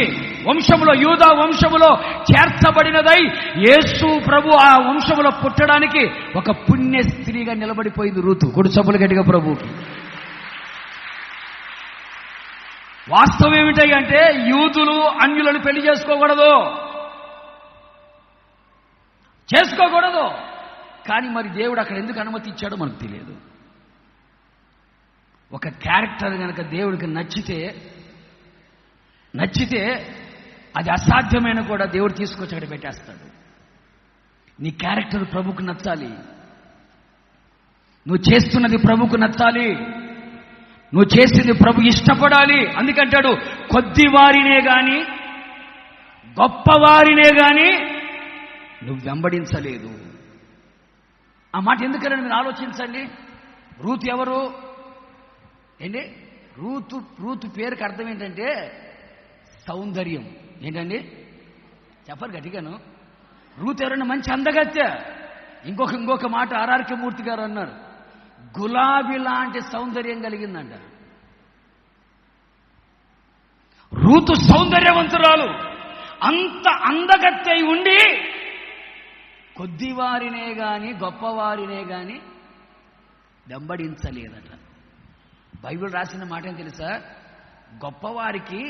వంశములో, యూదా వంశములో చేర్చబడినదై యేసు ప్రభు ఆ వంశములో పుట్టడానికి ఒక పుణ్య స్త్రీగా నిలబడిపోయింది రూతు. కొడు చప్పులు గట్టిగా ప్రభువుకి. వాస్తవం ఏమిటంటే యూదులు అన్యులను పెళ్లి చేసుకోకూడదు. కానీ మరి దేవుడు అక్కడ ఎందుకు అనుమతి ఇచ్చాడో మనకు తెలియదు. ఒక క్యారెక్టర్ కనుక దేవుడికి నచ్చితే అది అసాధ్యమైన కూడా దేవుడు తీసుకొచ్చి అక్కడ పెట్టేస్తాడు. నీ క్యారెక్టర్ ప్రభుకు నచ్చాలి, నువ్వు చేస్తున్నది ప్రభుకు నచ్చాలి, నువ్వు చేసింది ప్రభు ఇష్టపడాలి. అందుకంటాడు, కొద్దివారినే గాని గొప్పవారినే గాని నువ్వు వెంబడించలేదు. ఆ మాట ఎందుకని మీరు ఆలోచించండి. రూతు ఎవరు ఏంటి? రూతు పేరుకి అర్థం ఏంటంటే సౌందర్యం. ఏంటండి చెప్పరు గట్టిగాను. రూతు ఎవరన్నా మంచి అందగత్తె. ఇంకొక మాట ఆర్ఆర్కే మూర్తి గారు అన్నారు, గులాబీ లాంటి సౌందర్యం కలిగిందంట. రూతు సౌందర్యవంతురాలు. అంత అందగత్తె ఉండి కొద్దివారినే గాని గొప్పవారినే గాని వెంబడించలేదట. బైబిల్ రాసిన మాట ఏం తెలుసా? గొప్పవారికి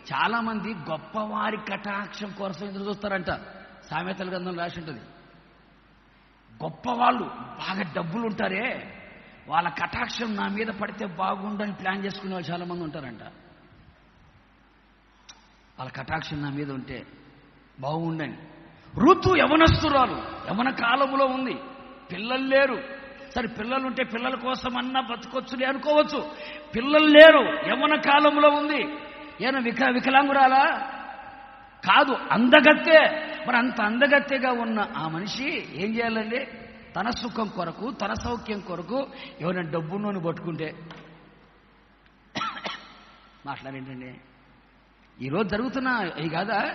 చాలామంది గొప్పవారి కటాక్షం కోసం ఎదురు చూస్తారంట. సామెతల గ్రంథం రాసి ఉంటుంది. గొప్పవాళ్ళు బాగా డబ్బులు ఉంటారే, వాళ్ళ కటాక్షం నా మీద పడితే బాగుండని ప్లాన్ చేసుకునే వాళ్ళు చాలామంది ఉంటారంట. వాళ్ళ కటాక్షం నా మీద ఉంటే బాగుండని. ఋతు యవనస్తురాలు, యవన కాలంలో ఉంది, పిల్లలు లేరు. సరే పిల్లలుంటే పిల్లల కోసం అన్నా బతకొచ్చులే అనుకోవచ్చు. పిల్లలు లేరు, యవన కాలంలో ఉంది. ఏమైనా వికలాంగురాలా? కాదు, అందగత్తే. మరి అంత అందగత్తెగా ఉన్న ఆ మనిషి ఏం చేయాలండి? తన సుఖం కొరకు, తన సౌఖ్యం కొరకు ఎవరైనా డబ్బున్నోని పట్టుకుంటే మాట్లాడేంటండి? ఈరోజు జరుగుతున్నా ఇది కాదా?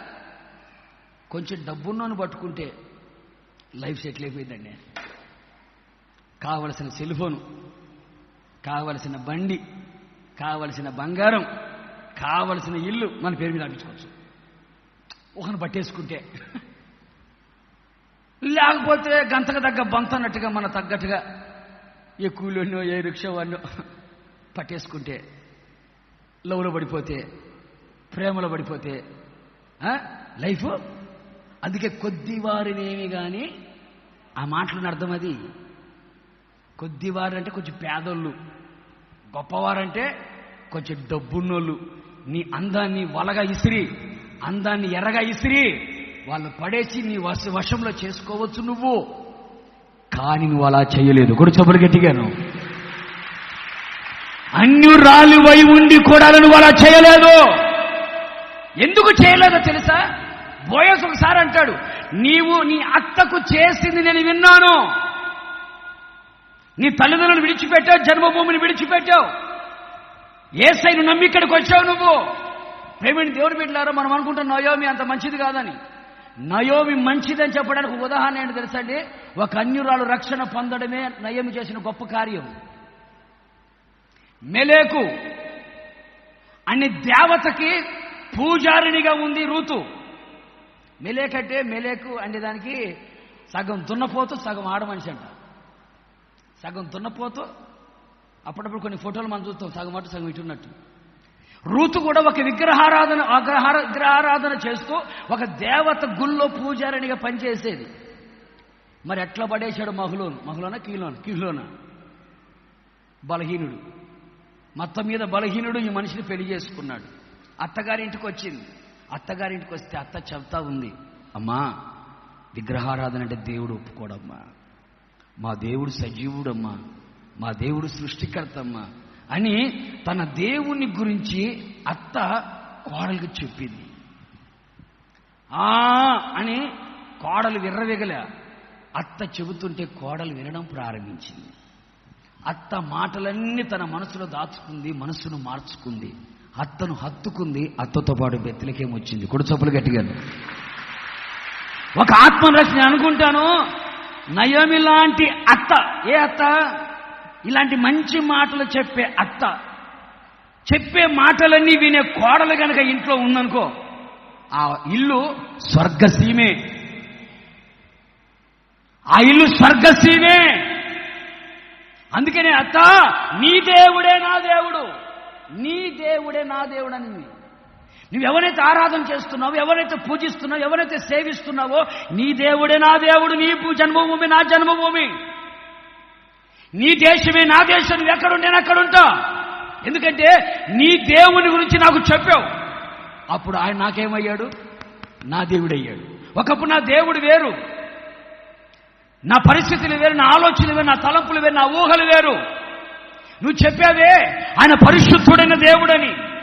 కొంచెం డబ్బున్నోని పట్టుకుంటే లైఫ్ సెటిల్ అయిపోయిందండి. కావలసిన సెల్ ఫోను, కావలసిన బండి, కావలసిన బంగారం, కావలసిన ఇల్లు మన పేరు మీద ఆపించుకోవచ్చు ఒకరిని పట్టేసుకుంటే. లేకపోతే గంతకు తగ్గ బంత అన్నట్టుగా మన తగ్గట్టుగా ఏ కూలీనో ఏ రిక్షా వాడినో పట్టేసుకుంటే, లవ్లో పడిపోతే, ప్రేమలో పడిపోతే లైఫ్. అందుకే కొద్దివారినేమి కానీ ఆ మాటలను అర్థం అది. కొద్దివారంటే కొంచెం పేదోళ్ళు, గొప్పవారంటే కొంచెం డబ్బున్నోళ్ళు. నీ అందాన్ని వలగా ఇసిరి, అందాన్ని ఎర్రగా ఇసిరి వాళ్ళు పడేసి నీ వశంలో చేసుకోవచ్చు నువ్వు. కానీ నువ్వు అలా చేయలేదు. గుడిచొబ్బలు గట్టిగాను. అన్యురాలి వై ఉండి కూడా నువ్వు అలా చేయలేదు. ఎందుకు చేయలేదో తెలుసా? బోయస్ ఒకసారి అంటాడు, నీవు నీ అత్తకు చేసింది నేను విన్నాను. నీ తల్లిదండ్రులను విడిచిపెట్టావు, జన్మభూమిని విడిచిపెట్టావు, యేసయ్యను నమ్మి ఇక్కడికి వచ్చావు నువ్వు. ప్రేమిని దేవుడు బిడ్డలారా, మనం అనుకుంటాం నయోమి అంత మంచిది కాదని. నయోమి మంచిదని చెప్పడానికి ఉదాహరణ ఏంటి తెలుసా అండి? ఒక అన్యురాలు రక్షణ పొందడమే నయోమి చేసిన గొప్ప కార్యం. మెలేకు అనే దేవతకి పూజారినిగా ఉంది రూతు. మెలేకంటే మెలేకు అనే దానికి సగం దున్నపోతూ సగం ఆడమనిషి అంట. సగం దున్నపోతూ, అప్పుడప్పుడు కొన్ని ఫోటోలు మనం చూస్తాం, సగం అటు సగం ఇటున్నట్టు. రూతు కూడా ఒక విగ్రహారాధన చేస్తూ ఒక దేవత గుళ్ళో పూజారినిగా పనిచేసేది. మరి ఎట్లా పడేశాడు మహులోన కీలోన బలహీనుడు, మొత్తం మీద బలహీనుడు ఈ మనిషిని పెళ్లి చేసుకున్నాడు. అత్తగారింటికి వచ్చింది. అత్తగారింటికి వస్తే అత్త చెప్తా ఉంది, అమ్మా విగ్రహారాధన అంటే దేవుడు ఒప్పుకోడమ్మా, మా దేవుడు సజీవుడమ్మా, మా దేవుడు సృష్టికర్తమ్మా అని తన దేవుని గురించి అత్త కోడలికి చెప్పింది. అని కోడలు విర్రవిగలే. అత్త చెబుతుంటే కోడలు వినడం ప్రారంభించింది. అత్త మాటలన్నీ తన మనసులో దాచుకుంది, మనసును మార్చుకుంది, అత్తను హత్తుకుంది. అత్తతో పాటు బెత్తెలకేం వచ్చింది. కొడుచొప్పులు గట్టిగా. ఒక ఆత్మరక్షణ అనుకుంటాను. నయోమి లాంటి అత్త, ఏ అత్త? ఇలాంటి మంచి మాటలు చెప్పే అత్త, చెప్పే మాటలన్నీ వినే కోడలు గనక ఇంట్లో ఉందనుకో, ఆ ఇల్లు స్వర్గసీమే. ఆ ఇల్లు స్వర్గసీమే. అందుకనే అత్త, నీ దేవుడే నా దేవుడు, నీ దేవుడే నా దేవుడు అని. నువ్వు ఎవరైతే ఆరాధన చేస్తున్నావో, ఎవరైతే పూజిస్తున్నావో, ఎవరైతే సేవిస్తున్నావో, నీ దేవుడే నా దేవుడు, నీ జన్మభూమి నా జన్మభూమి, నీ దేశమే నా దేశం. నువ్వు ఎక్కడుంటే నేను అక్కడుంటా. ఎందుకంటే నీ దేవుని గురించి నాకు చెప్పావు. అప్పుడు ఆయన నాకేమయ్యాడు? నా దేవుడయ్యాడు. ఒకప్పుడు నా దేవుడు వేరు, నా పరిస్థితులు వేరు, నా ఆలోచనలు వేరు, నా తలంపులు వేరు, నా ఊహలు వేరు. నువ్వు చెప్పావే ఆయన పరిశుద్ధుడైన దేవుడని,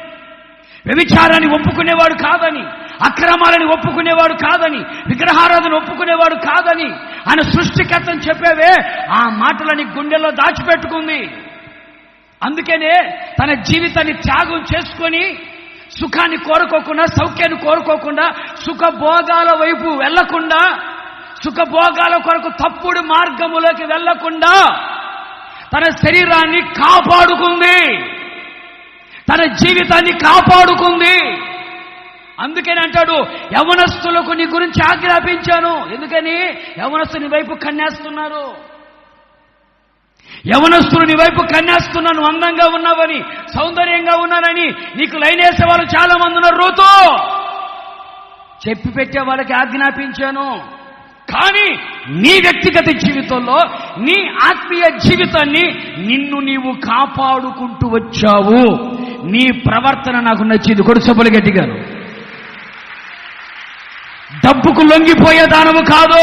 వ్యభిచారాన్ని ఒప్పుకునేవాడు కాదని, అక్రమాలని ఒప్పుకునేవాడు కాదని, విగ్రహారాధన ఒప్పుకునేవాడు కాదని ఆయన సృష్టికర్తని చెప్పావే. ఆ మాటలని గుండెల్లో దాచిపెట్టుకుంది. అందుకనే తన జీవితాన్ని త్యాగం చేసుకొని సుఖాన్ని కోరుకోకుండా, సౌఖ్యాన్ని కోరుకోకుండా, సుఖభోగాల వైపు వెళ్లకుండా, సుఖభోగాల కొరకు తప్పుడు మార్గములోకి వెళ్లకుండా తన శరీరాన్ని కాపాడుకుంది, తన జీవితాన్ని కాపాడుకుంది. అందుకని అంటాడు, యవనస్తులకు నీ గురించి ఆజ్ఞాపించాను. ఎందుకని? యవనస్తుని వైపు కన్నేస్తున్నారు. యవనస్తులు నీ వైపు కన్నేస్తున్నాను. అందంగా ఉన్నావని, సౌందర్యంగా ఉన్నానని నీకు లైన్ వేసే వాళ్ళు చాలా మంది ఉన్నారు. రూతు చెప్పి పెట్టే వాళ్ళకి ఆజ్ఞాపించాను. కానీ నీ వ్యక్తిగత జీవితంలో నీ ఆత్మీయ జీవితాన్ని నిన్ను నీవు కాపాడుకుంటూ వచ్చావు. నీ ప్రవర్తన నాకు నచ్చింది. కొడుసబ్బులు గట్టిగాను. డబ్బుకు లొంగిపోయేదానవు కాదు,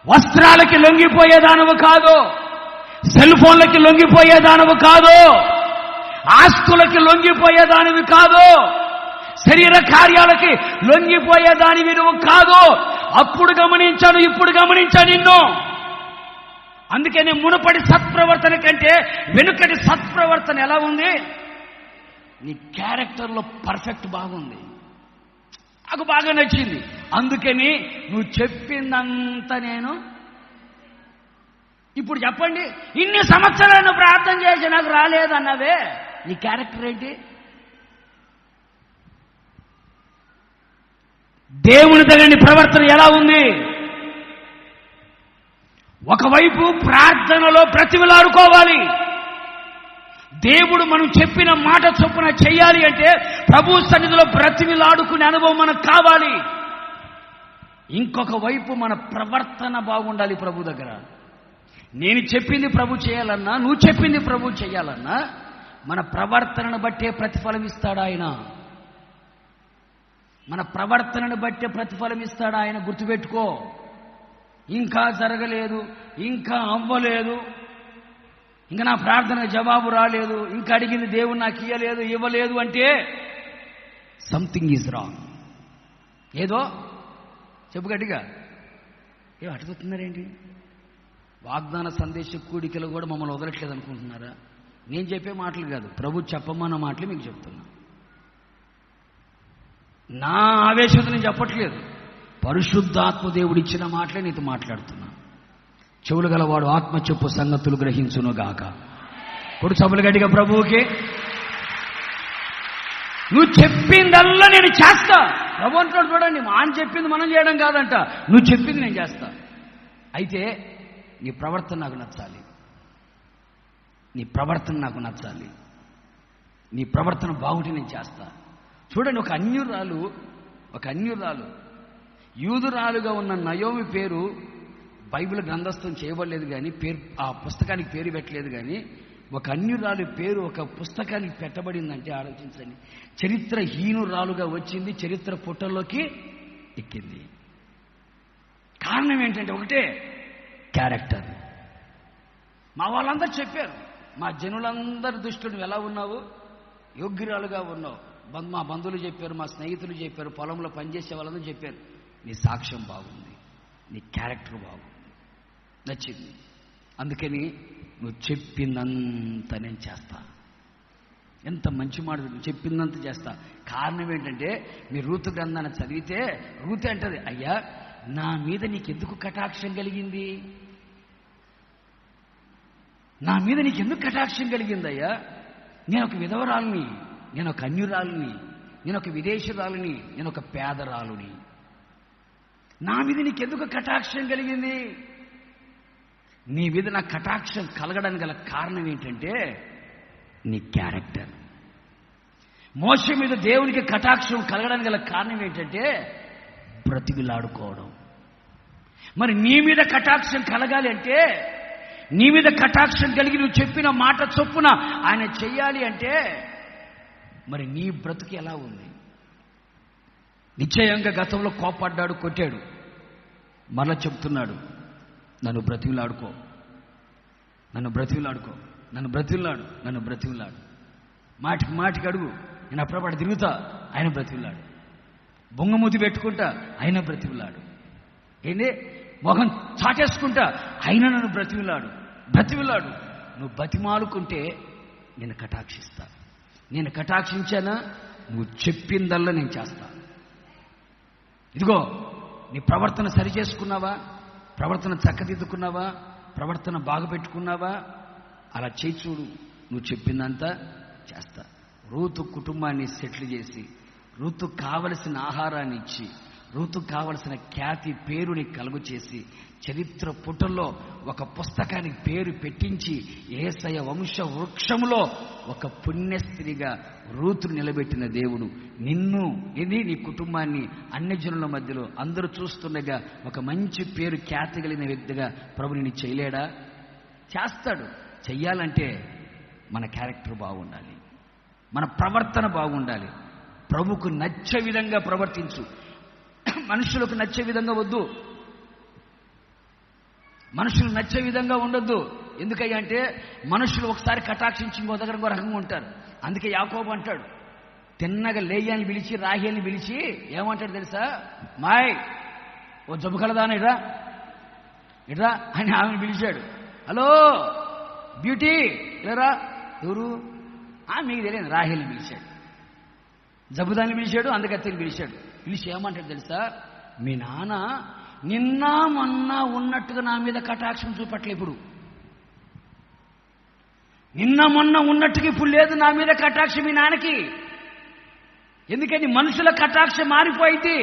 వస్త్రాలకి లొంగిపోయేదానవు కాదు, సెల్ ఫోన్లకి లొంగిపోయేదానవు కాదు, ఆస్తులకి లొంగిపోయేదానివి కాదు, శరీర కార్యాలకి లొంగిపోయేదానివి నువ్వు కాదు. అప్పుడు గమనించాను, ఇప్పుడు గమనించాను నిన్ను. అందుకని మునుపటి సత్ప్రవర్తన కంటే వెనుకటి సత్ప్రవర్తన ఎలా ఉంది? నీ క్యారెక్టర్లో పర్ఫెక్ట్ బాగుంది. నాకు బాగా నచ్చింది. అందుకని నువ్వు చెప్పిందంతా నేను ఇప్పుడు చెప్పండి, ఇన్ని సంవత్సరాలను ప్రార్థన చేసి నాకు రాలేదన్నవే, నీ క్యారెక్టర్ ఏంటి? దేవుని దగ్గర నీ ప్రవర్తన ఎలా ఉంది? ఒకవైపు ప్రార్థనలో బ్రతిమిలాడుకోవాలి. దేవుడు మనం చెప్పిన మాట చొప్పున చెయ్యాలి అంటే ప్రభు సన్నిధిలో బ్రతిమిలాడుకునే అనుభవం మనకు కావాలి. ఇంకొక వైపు మన ప్రవర్తన బాగుండాలి ప్రభు దగ్గర. నేను చెప్పింది ప్రభు చేయాలన్నా, నువ్వు చెప్పింది ప్రభు చేయాలన్నా మన ప్రవర్తనను బట్టే ప్రతిఫలం ఇస్తాడు ఆయన. మన ప్రవర్తనను బట్టే ప్రతిఫలం ఇస్తాడు ఆయన. గుర్తుపెట్టుకో. ఇంకా జరగలేదు, ఇంకా అవ్వలేదు, ఇంకా నా ప్రార్థన జవాబు రాలేదు, ఇంకా అడిగింది దేవుడు నాకు ఇవ్వలేదు అంటే సంథింగ్ ఈజ్ రాంగ్. ఏదో చెప్పు గట్టిగా. ఏం అటుతున్నారేంటి? వాగ్దాన సందేశ కూడికలు కూడా మమ్మల్ని వదలట్లేదు అనుకుంటున్నారా? నేను చెప్పే మాటలు కాదు, ప్రభు చెప్పమన్న మాటలు మీకు చెప్తున్నా. నా ఆవేశత నేను చెప్పట్లేదు, పరిశుద్ధాత్మ దేవుడు ఇచ్చిన మాటలే నీతో మాట్లాడుతున్నా. చెవులు గలవాడు ఆత్మ చెప్పు సంగతులు గ్రహించును గాక. కొడు సభలు గట్టిగా ప్రభువుకి. నువ్వు చెప్పిందల్లా నేను చేస్తా. ప్రభు అంటాడు చూడండి, ఆయన చెప్పింది మనం చేయడం కాదంట, నువ్వు చెప్పింది నేను చేస్తా. అయితే నీ ప్రవర్తన నాకు నచ్చాలి, నీ ప్రవర్తన నాకు నచ్చాలి, నీ ప్రవర్తన బాగుంటే నేను చేస్తా. చూడండి, ఒక అన్యురాలు యూదురాలుగా ఉన్న నయోమి పేరు బైబిల్ గ్రంథస్థం చేయబడలేదు, కానీ పేరు ఆ పుస్తకానికి పేరు పెట్టలేదు. కానీ ఒక అన్యురాలు పేరు ఒక పుస్తకానికి పెట్టబడిందంటే ఆలోచించండి. చరిత్రహీనురాలుగా వచ్చింది, చరిత్ర పుటల్లోకి ఎక్కింది. కారణం ఏంటంటే ఒకటే, క్యారెక్టర్. మా వాళ్ళందరూ చెప్పారు, మా జనులందరి దృష్టిలో నువ్వు ఎలా ఉన్నావు? యోగ్యురాలుగా ఉన్నావు. మా బంధువులు చెప్పారు, మా స్నేహితులు చెప్పారు, పొలంలో పనిచేసే వాళ్ళందరూ చెప్పారు, నీ సాక్ష్యం బాగుంది, నీ క్యారెక్టర్ బాగుంది, నచ్చింది. అందుకని నువ్వు చెప్పిందంత నేను చేస్తా. ఎంత మంచి మాట, నువ్వు చెప్పిందంత చేస్తా. కారణం ఏంటంటే మీ రూతు గ్రంథాన్ని చదివితే రూతు అంటది, అయ్యా నా మీద నీకెందుకు కటాక్షం కలిగింది? నా మీద నీకెందుకు కటాక్షం కలిగిందయ్యా? నేను ఒక విధవరాలని, నేను ఒక అన్యురాలని, నేను ఒక విదేశీరాలని, నేను ఒక పేదరాలుని. నా మీద నీకెందుకు కటాక్షం కలిగింది? నీ మీద నా కటాక్షం కలగడానికి గల కారణం ఏంటంటే నీ క్యారెక్టర్. మోషే మీద దేవునికి కటాక్షం కలగడానికి గల కారణం ఏంటంటే బ్రతికిలాడుకోవడం. మరి నీ మీద కటాక్షం కలగాలి అంటే, నీ మీద కటాక్షం కలిగి నువ్వు చెప్పిన మాట చొప్పున ఆయన చెయ్యాలి అంటే మరి నీ బ్రతుకు ఎలా ఉంది? నిశ్చయంగా గతంలో కోపడ్డాడు, కొట్టాడు, మరలా చెప్తున్నాడు, నన్ను బ్రతికిలాడుకో, నన్ను బ్రతికిలాడుకో, నన్ను బ్రతికిలాడు, నన్ను బ్రతికిలాడు. మాటికి మాటికి అడుగు, నేను అప్పుడప్పుడు తిరుగుతా, ఆయన బ్రతికిలాడు. బొంగమూతి పెట్టుకుంటా, ఆయన బ్రతికిలాడు. ఏంటి మొహం చాటేసుకుంటా, ఆయన నన్ను బ్రతికిలాడు. నువ్వు బతిమాలుకుంటే నేను కటాక్షిస్తా. నేను కటాక్షించానా, నువ్వు చెప్పిందల్లా నేను చేస్తా. ఇదిగో నీ ప్రవర్తన సరి చేసుకున్నావా, ప్రవర్తన చక్కదిద్దుకున్నావా, ప్రవర్తన బాగా పెట్టుకున్నావా, అలా చేయి చూడు, నువ్వు చెప్పిందంతా చేస్తా. రూతు కుటుంబాన్ని సెటిల్ చేసి, రూతు కావలసిన ఆహారాన్ని ఇచ్చి, రూతుకు కావలసిన ఖ్యాతి పేరుని కలుగు చేసి చరిత్ర పుటల్లో ఒక పుస్తకానికి పేరు పెట్టించి యేసయ్య వంశ వృక్షములో ఒక పుణ్యస్త్రీగా రూతును నిలబెట్టిన దేవుడు నిన్ను నీ కుటుంబాన్ని అన్యజనుల మధ్యలో అందరూ చూస్తుండగా ఒక మంచి పేరు ఖ్యాతి కలిగిన వ్యక్తిగా ప్రభు నిన్ను చేయలేడా? చేస్తాడు. చెయ్యాలంటే మన క్యారెక్టర్ బాగుండాలి, మన ప్రవర్తన బాగుండాలి. ప్రభుకు నచ్చే విధంగా ప్రవర్తించు, మనుషులకు నచ్చే విధంగా వద్దు, మనుషులు నచ్చే విధంగా ఉండొద్దు. ఎందుకయ్యా అంటే మనుషులు ఒకసారి కటాక్షించి ఇంకో దగ్గర ఇంకో రకంగా ఉంటారు. అందుకే యాకోబు అంటాడు, తిన్నగా లేయాన్ని పిలిచి రాహేల్ని పిలిచి ఏమంటాడు తెలుసా? మాయ్ ఓ జబ్బు కలదానా ఇడ్రా ఇడ్రా అని ఆమెను పిలిచాడు. హలో బ్యూటీ ఇలారా. ఎవరు? మీకు తెలియదు. రాహేల్ని పిలిచాడు, జబ్బుదాన్ని పిలిచాడు, అందగత్తెని పిలిచాడు. పిలిచి ఏమంటాడు తెలుసా? మీ నాన్న నిన్న మొన్న ఉన్నట్టుగా నా మీద కటాక్షం చూపట్లే. ఇప్పుడు నిన్న మొన్న ఉన్నట్టుగా ఇప్పుడు లేదు నా మీద కటాక్షం మీ నాన్నకి. ఎందుకని? మనుషుల కటాక్షం మారిపోయింది.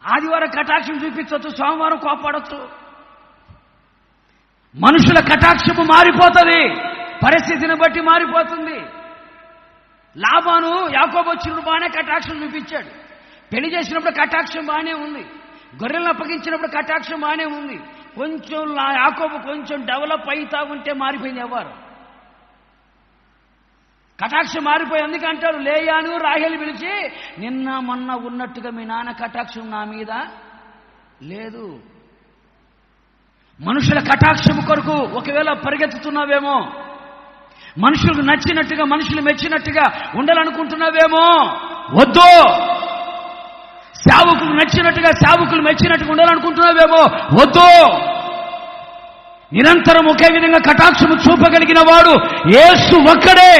ఆదివారం కటాక్షం చూపించవచ్చు, సోమవారం కోపడవచ్చు. మనుషుల కటాక్షము మారిపోతుంది, పరిస్థితిని బట్టి మారిపోతుంది. లాబాను యాకోబు వచ్చినప్పుడు బాగానే కటాక్షం చూపించాడు, పెళ్లి చేసినప్పుడు కటాక్షం బాగానే ఉంది, గొర్రెలను అప్పగించినప్పుడు కటాక్షం బాగానే ఉంది. కొంచెం యాకోబు కొంచెం డెవలప్ అవుతా ఉంటే మారిపోయింది. ఎవరు కటాక్షం మారిపోయి అందుకంటారు లేయాను రాహేలు పిలిచి నిన్న మొన్న ఉన్నట్టుగా మీ నాన్న కటాక్షం నా మీద లేదు. మనుషుల కటాక్షం కొరకు ఒకవేళ పరిగెత్తుతున్నావేమో, మనుషులకు నచ్చినట్టుగా మనుషులు మెచ్చినట్టుగా ఉండాలనుకుంటున్నావేమో, వద్దు. సేవకులు నచ్చినట్టుగా సేవకులు మెచ్చినట్టుగా ఉండాలనుకుంటున్నావేమో, వద్దు. నిరంతరం ఒకే విధంగా కటాక్షము చూపగలిగిన వాడు యేసు ఒక్కడే.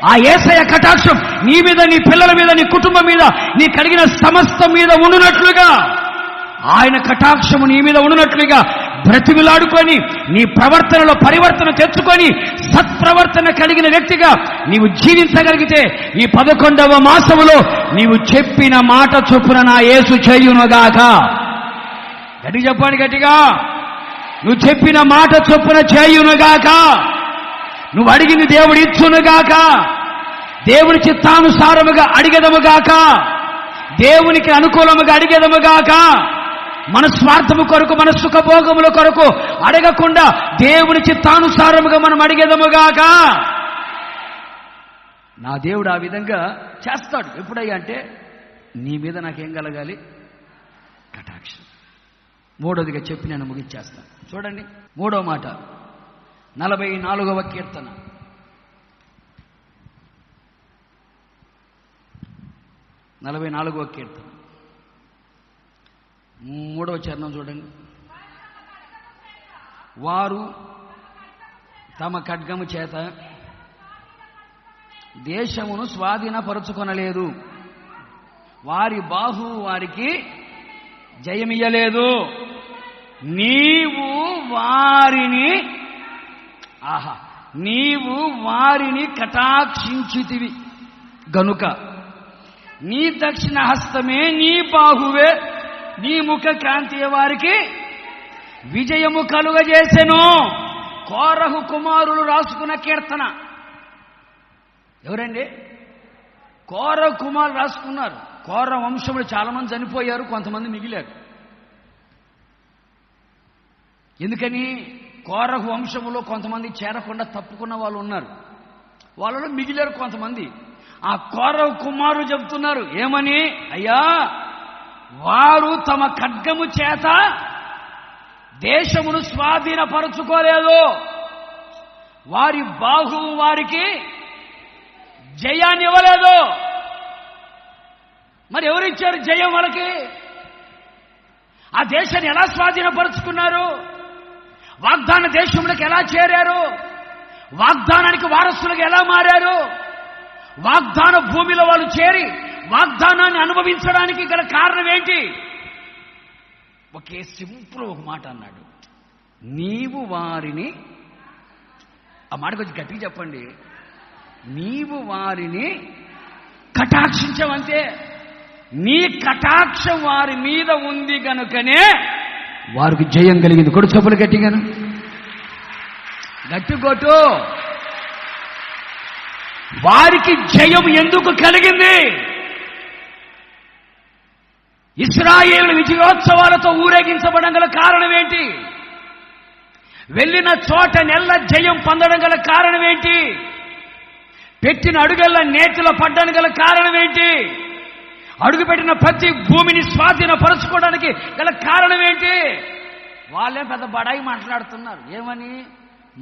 ఆ యేసయ్య కటాక్షం నీ మీద, నీ పిల్లల మీద, నీ కుటుంబం మీద, నీ కలిగిన సమస్తం మీద ఉండునట్లుగా, ఆయన కటాక్షము నీ మీద ఉండునట్లుగా బ్రతిమిలాడుకొని నీ ప్రవర్తనలో పరివర్తన తెచ్చుకొని సత్ప్రవర్తన కలిగిన వ్యక్తిగా నీవు జీవించగలిగితే ఈ 11వ మాసములో నీవు చెప్పిన మాట చొప్పున నా యేసు చేయునుగాక. గట్టిగా చెప్పండి, గట్టిగా. నువ్వు చెప్పిన మాట చొప్పున చేయునుగాక. నువ్వు అడిగింది దేవుడు ఇచ్చునుగాక. దేవుని చిత్తానుసారముగా అడిగెదముగాక. దేవునికి అనుకూలముగా అడిగెదముగాక. మన స్వార్థము కొరకు, మన సుఖభోగముల కొరకు అడగకుండా దేవుని చిత్తానుసారముగా మనం అడిగెదముగాక. నా దేవుడు ఆ విధంగా చేస్తాడు. ఎప్పుడయ్యా అంటే నీ మీద నాకేం కలగాలి? కటాక్షం. మూడోదిగా చెప్పి నేను ముగించేస్తాను. చూడండి 3వ మాట, 44వ కీర్తన. 44వ కీర్తన 3వ చరణం చూడండి. వారు తమ ఖడ్గము చేత దేశమును స్వాధీనపరుచుకొనలేదు, వారి బాహు వారికి జయమియ్యలేదు. నీవు వారిని కటాక్షించితివి గనుక నీ దక్షిణ హస్తమే, నీ బాహువే, నీ ముఖ కాంతి వారికి విజయము కలుగజేసెను. కోరహు కుమారులు రాసుకున్న కీర్తన. ఎవరండి? కోరహు కుమారులు రాసుకున్నారు. కోర వంశములు చాలా మంది చనిపోయారు, కొంతమంది మిగిలారు. ఎందుకని? కోరహు వంశములో కొంతమంది చేరకుండా తప్పుకున్న వాళ్ళు ఉన్నారు, వాళ్ళలో మిగిలారు కొంతమంది. ఆ కోరహు కుమారులు చెబుతున్నారు ఏమని? అయ్యా, వారు తమ ఖడ్గము చేత దేశమును స్వాధీనపరచుకోలేదు, వారి బాహు వారికి జయాన్ని ఇవ్వలేదు. మరి ఎవరిచ్చారు జయం వాళ్ళకి? ఆ దేశాన్ని ఎలా స్వాధీనపరుచుకున్నారు? వాగ్దాన దేశంలోకి ఎలా చేరారు? వాగ్దానానికి వారసులుగా ఎలా మారారు? వాగ్దాన భూమిలో వాళ్ళు చేరి వాగ్దానాన్ని అనుభవించడానికి గల కారణం ఏంటి? ఒకే సింపుల్ ఒక మాట అన్నాడు, నీవు వారిని. ఆ మాట కొంచెం గట్టిగా చెప్పండి. నీవు వారిని కటాక్షించవంతే. నీ కటాక్షం వారి మీద ఉంది కనుకనే వారికి జయం కలిగింది. కొడు చప్పులు గట్టిగాను, గట్టి కొట్టు. వారికి జయం ఎందుకు కలిగింది? ఇశ్రాయేలు విజయోత్సవాలతో ఊరేగించబడం గల కారణం ఏంటి? వెళ్ళిన చోట నెల్ల జయం పొందడం గల కారణం ఏంటి? పెట్టిన అడుగల్ల నేతిలో పడ్డం గల కారణం ఏంటి? అడుగుపెట్టిన ప్రతి భూమిని స్వాధీనపరచుకోవడానికి గల కారణం ఏంటి? వాళ్ళే పెద్ద బడాయి మాట్లాడుతున్నారు. ఏమని?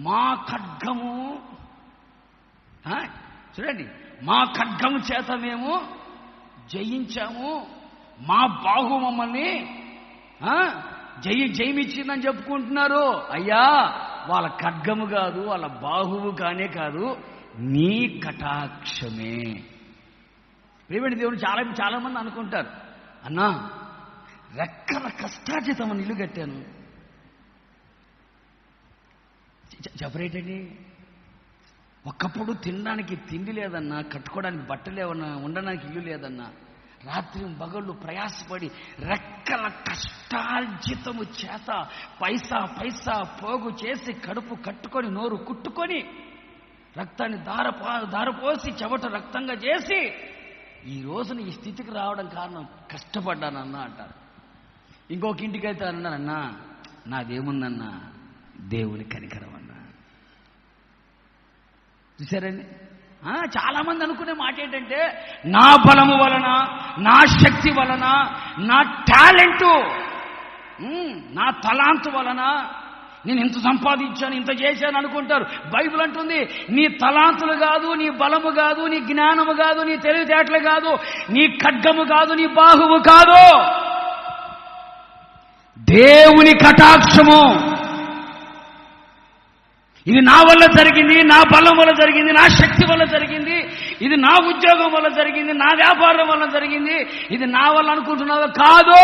మా ఖడ్గము, చూడండి, మా ఖడ్గము చేత మేము జయించాము, మా బాహు మమ్మల్ని జయమిచ్చిందని చెప్పుకుంటున్నారు. అయ్యా, వాళ్ళ ఖడ్గము కాదు, వాళ్ళ బాహువు కానే కాదు, నీ కటాక్షమే. ప్రియమైన దేవుని చాలా మంది అనుకుంటారు, అన్నా రెక్కల కష్టార్జితమని ఇల్లు కట్టాను. చెప్పరేటండి? ఒకప్పుడు తినడానికి తిండి లేదన్నా, కట్టుకోవడానికి బట్టలు లేవన్నా, ఉండడానికి ఇల్లు లేదన్నా, రాత్రి పగళ్ళు ప్రయాసపడి రెక్కల కష్టార్జితము చేత పైసా పోగు చేసి కడుపు కట్టుకొని నోరు కుట్టుకొని రక్తాన్ని దారపోసి చెమట రక్తంగా చేసి ఈ రోజున ఈ స్థితికి రావడం కారణం కష్టపడ్డానన్నా అంటారు. ఇంకొక ఇంటికైతే అన్నానన్నా, నాదేముందన్నా, దేవుని కనికరం అన్నా. చూసారండి? చాలా మంది అనుకునే మాట ఏంటంటే, నా బలము వలన, నా శక్తి వలన, నా టాలెంటు, నా తలాంతు వలన నేను ఇంత సంపాదించాను, ఇంత చేశాను అనుకుంటారు. బైబిల్ అంటుంది, నీ తలాంతులు కాదు, నీ బలము కాదు, నీ జ్ఞానము కాదు, నీ తెలివితేటలు కాదు, నీ ఖడ్గము కాదు, నీ బాహువు కాదు, దేవుని కటాక్షము. ఇది నా వల్ల జరిగింది, నా బలం వల్ల జరిగింది, నా శక్తి వల్ల జరిగింది, ఇది నా ఉద్యోగం వల్ల జరిగింది, నా వ్యాపారం వల్ల జరిగింది, ఇది నా వల్ల అనుకుంటున్నావు కాదు.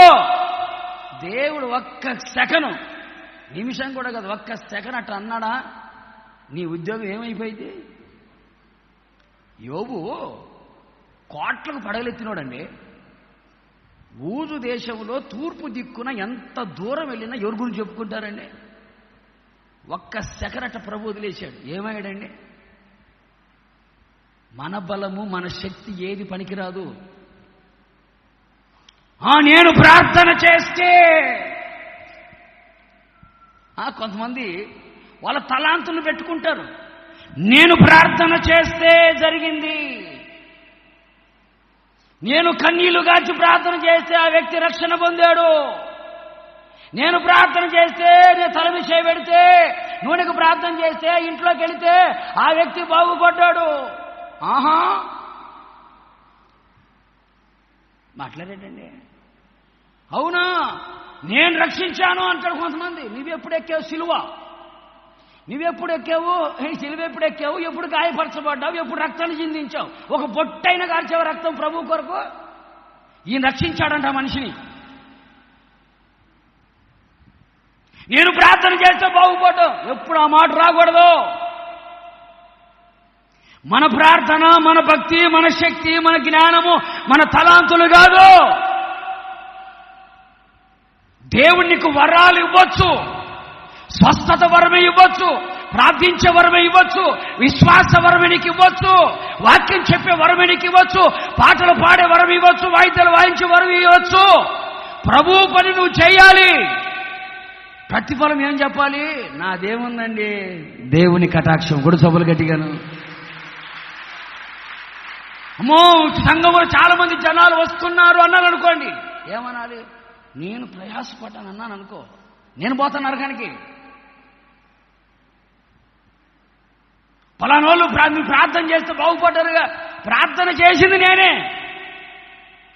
దేవుడు ఒక్క సెకను, నిమిషం కూడా కాదు, ఒక్క సెకన్ అట్లా అన్నాడా, నీ ఉద్యోగం ఏమైపోయింది? యోబు కోట్లకు పడగలెత్తినోడండి. ఊజు దేశంలో తూర్పు దిక్కున ఎంత దూరం వెళ్ళినా ఎవరి గురించి చెప్పుకుంటారండి? ఒక్క సెకరట ప్రభు వదిలేశాడు. ఏమయ్యాడండి? మన బలము, మన శక్తి ఏది పనికిరాదు. నేను ప్రార్థన చేస్తే, కొంతమంది వాళ్ళ తలాంతులు పెట్టుకుంటారు. నేను ప్రార్థన చేస్తే జరిగింది, నేను కన్నీళ్లు గార్చి ప్రార్థన చేస్తే ఆ వ్యక్తి రక్షణ పొందాడు, నేను ప్రార్థన చేస్తే, నేను తల మీద చేయి పెడితే, నూనెకు ప్రార్థన చేస్తే, ఇంట్లోకి వెళితే ఆ వ్యక్తి బాగుపడ్డాడు. మాట్లాడేటండి. అవునా, నేను రక్షించాను అంటాడు కొంతమంది. నువ్వెప్పుడు ఎక్కావు సిలువ? నువ్వెప్పుడు ఎక్కావు సిలువ? ఎప్పుడు ఎక్కావు? ఎప్పుడు గాయపరచబడ్డావు? ఎప్పుడు రక్తాన్ని చిందించావు? ఒక బొట్టైన కార్చావు రక్తం ప్రభు కొరకు? ఈయన రక్షించాడంట మనిషిని. నేను ప్రార్థన చేస్తే బాగుపడ్డావు, ఎప్పుడు ఆ మాట రాకూడదు. మన ప్రార్థన, మన భక్తి, మన శక్తి, మన జ్ఞానము, మన తలాంతులు కాదు. దేవుడు నీకు వరాలు ఇవ్వచ్చు, స్వస్థత వరమే ఇవ్వచ్చు, ప్రార్థించే వరమే ఇవ్వచ్చు, విశ్వాస వరమే నీకు ఇవ్వచ్చు, వాక్యం చెప్పే వరమే నీకు ఇవ్వచ్చు, పాటలు పాడే వరం ఇవ్వచ్చు, వాయిద్యాలు వాయించే వరం ఇవ్వచ్చు. ప్రభు పని నువ్వు చేయాలి. ప్రతిఫలం ఏం చెప్పాలి? నాదేముందండి, దేవుని కటాక్షం. గుడి సభలు గట్టిగాను. అమ్మో, సంఘంలో చాలా మంది జనాలు వస్తున్నారు అన్నాను అనుకోండి, ఏమనాలి? నేను ప్రయాసపడ్డాను అన్నాను అనుకో, నేను పోతాను నరకానికి. పలానోళ్ళు ప్రార్థన చేస్తే బాగుపడ్డారుగా, ప్రార్థన చేసింది నేనే,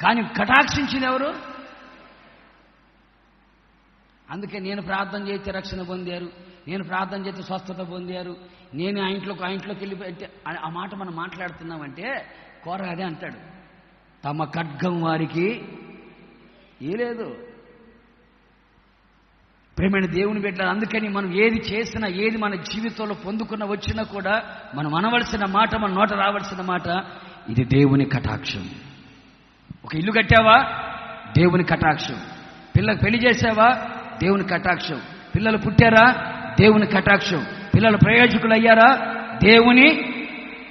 కానీ కటాక్షించింది ఎవరు? అందుకే నేను ప్రార్థన చేస్తే రక్షణ పొందారు, నేను ప్రార్థన చేస్తే స్వస్థత పొందారు, నేను ఆ ఇంట్లోకి వెళ్ళిపోయి ఆ మాట మనం మాట్లాడుతున్నామంటే కోర అదే అంటాడు, తమ ఖడ్గం వారికి లేదు. ప్రేమైన దేవుని బిడ్డలు, అందుకని మనం ఏది చేసినా, ఏది మన జీవితంలో పొందుకున్న వచ్చినా కూడా మనం అనవలసిన మాట, మన నోట రావలసిన మాట, ఇది దేవుని కటాక్షం. ఒక ఇల్లు కట్టావా, దేవుని కటాక్షం. పిల్లలకు పెళ్లి చేసావా, దేవుని కటాక్షం. పిల్లలు పుట్టారా, దేవుని కటాక్షం. పిల్లలు ప్రయోజకులు అయ్యారా, దేవుని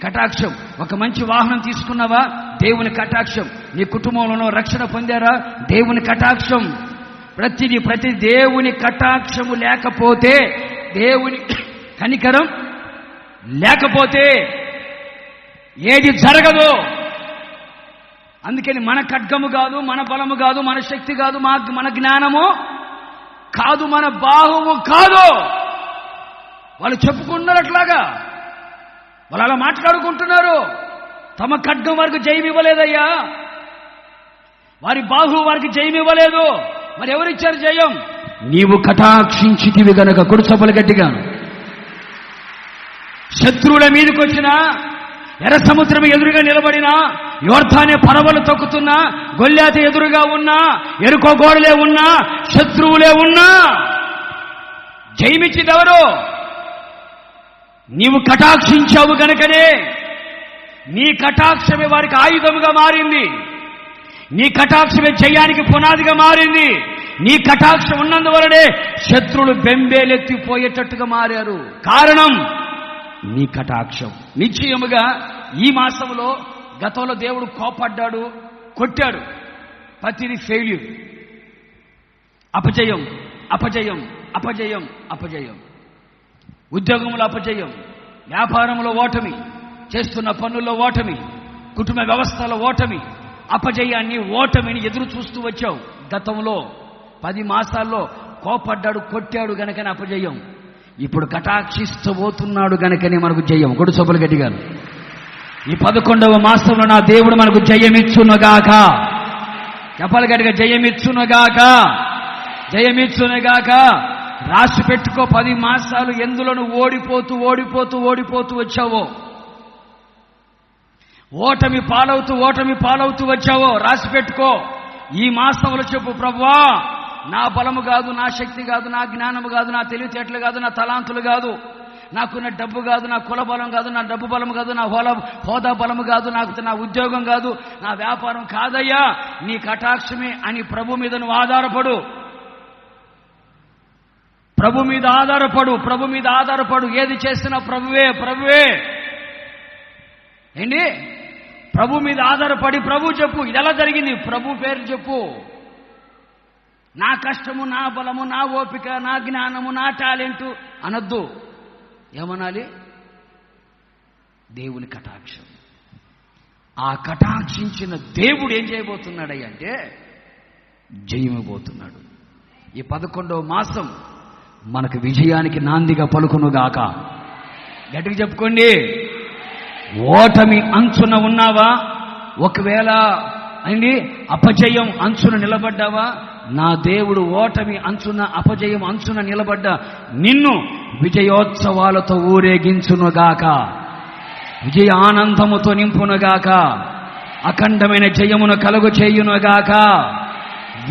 కటాక్షం. ఒక మంచి వాహనం తీసుకున్నావా, దేవుని కటాక్షం. నీ కుటుంబంలోనో రక్షణ పొందారా, దేవుని కటాక్షం. ప్రతి దేవుని కటాక్షము లేకపోతే, దేవుని కనికరం లేకపోతే ఏది జరగదు. అందుకని మన ఖడ్గము కాదు, మన బలము కాదు, మన శక్తి కాదు, మన జ్ఞానము కాదు, మన బాహువు కాదు. వాళ్ళు చెప్పుకున్నారు అట్లాగా, వాళ్ళు అలా మాట్లాడుకుంటున్నారు. తమ ఖడ్గం వారికి జయం ఇవ్వలేదయ్యా, వారి బాహువు వారికి జయం ఇవ్వలేదు. మరి ఎవరిచ్చారు జయం? నీవు కటాక్షించితివి గనక. కొడుచబలు గట్టిగా. శత్రువుల మీదకి వచ్చినా, ఎర్ర సముద్రం ఎదురుగా నిలబడినా, యోర్దానే పరవలు తొక్కుతున్నా, గొల్యాత ఎదురుగా ఉన్నా, ఎరుకో గోడలే ఉన్నా, శత్రువులే ఉన్నా, జయమిచ్చిందెవరు? నీవు కటాక్షించావు గనకనే. నీ కటాక్షమే వారికి ఆయుధముగా మారింది. నీ కటాక్షమే జయానికి పునాదిగా మారింది. నీ కటాక్షం ఉన్నందువలనే శత్రువులు బెంబేలెత్తిపోయేటట్టుగా మారారు. కారణం నీ కటాక్షం. నిశ్చయముగా ఈ మాసంలో గతంలో దేవుడు కోపడ్డాడు, కొట్టాడు. ప్రతిది ఫెయిల్యూర్, అపజయం, అపజయం, అపజయం, అపజయం. ఉద్యోగంలో అపజయం, వ్యాపారంలో ఓటమి, చేస్తున్న పనుల్లో ఓటమి, కుటుంబ వ్యవస్థలో ఓటమి, అపజయాన్ని, ఓటమిని ఎదురు చూస్తూ వచ్చావు. గతంలో 10 మాసాల్లో కోపడ్డాడు, కొట్టాడు గనకనే అపజయం. ఇప్పుడు కటాక్షిస్తూ పోతున్నాడు గనకనే మనకు జయం. కొడు సభలు గట్టిగా. ఈ 11వ మాసంలో నా దేవుడు మనకు జయమిచ్చునుగాక. చెప్పాలి గట్టిగా, జయమిచ్చునుగాక, జయమిచ్చునుగాక. రాసి పెట్టుకో. 10 మాసాలు ఎందులోనూ ఓడిపోతూ ఓడిపోతూ ఓడిపోతూ వచ్చావో, ఓటమి పాలవుతూ వచ్చావో రాసి పెట్టుకో. ఈ మాసంలో చెప్పు, ప్రభువా నా బలము కాదు, నా శక్తి కాదు, నా జ్ఞానము కాదు, నా తెలివితేటలు కాదు, నా తలాంతులు కాదు, నాకున్న డబ్బు కాదు, నా కుల బలం కాదు, నా డబ్బు బలము కాదు, నా హోదా బలము కాదు, నాకు నా ఉద్యోగం కాదు, నా వ్యాపారం కాదయ్యా, నీ కటాక్షమే అని ప్రభు మీద నువ్వు ఆధారపడు. ప్రభు మీద ఆధారపడు, ప్రభు మీద ఆధారపడు. ఏది చేసినా ప్రభువే, ప్రభువే. ఏంటి? ప్రభు మీద ఆధారపడి ప్రభు చెప్పు. ఇది ఎలా జరిగింది? ప్రభు పేరు చెప్పు. నా కష్టము, నా బలము, నా ఓపిక, నా జ్ఞానము, నా టాలెంటు అనొద్దు. ఏమనాలి? దేవుని కటాక్షం. ఆ కటాక్షించిన దేవుడు ఏం చేయబోతున్నాడయ్య అంటే జయమిపోతున్నాడు. ఈ 11వ మాసం మనకు విజయానికి నాందిగా పలుకునుగాక. గట్టిగా చెప్పుకోండి. ఓటమి అంచున ఉన్నావా? ఒకవేళ అండి అపజయం అంచున నిలబడ్డావా? నా దేవుడు ఓటమి అంచున, అపజయం అంచున నిలబడ్డ నిన్ను విజయోత్సవాలతో ఊరేగించునుగాక, విజయ ఆనందముతో నింపునుగాక, అఖండమైన జయమును కలుగు చేయునుగాక,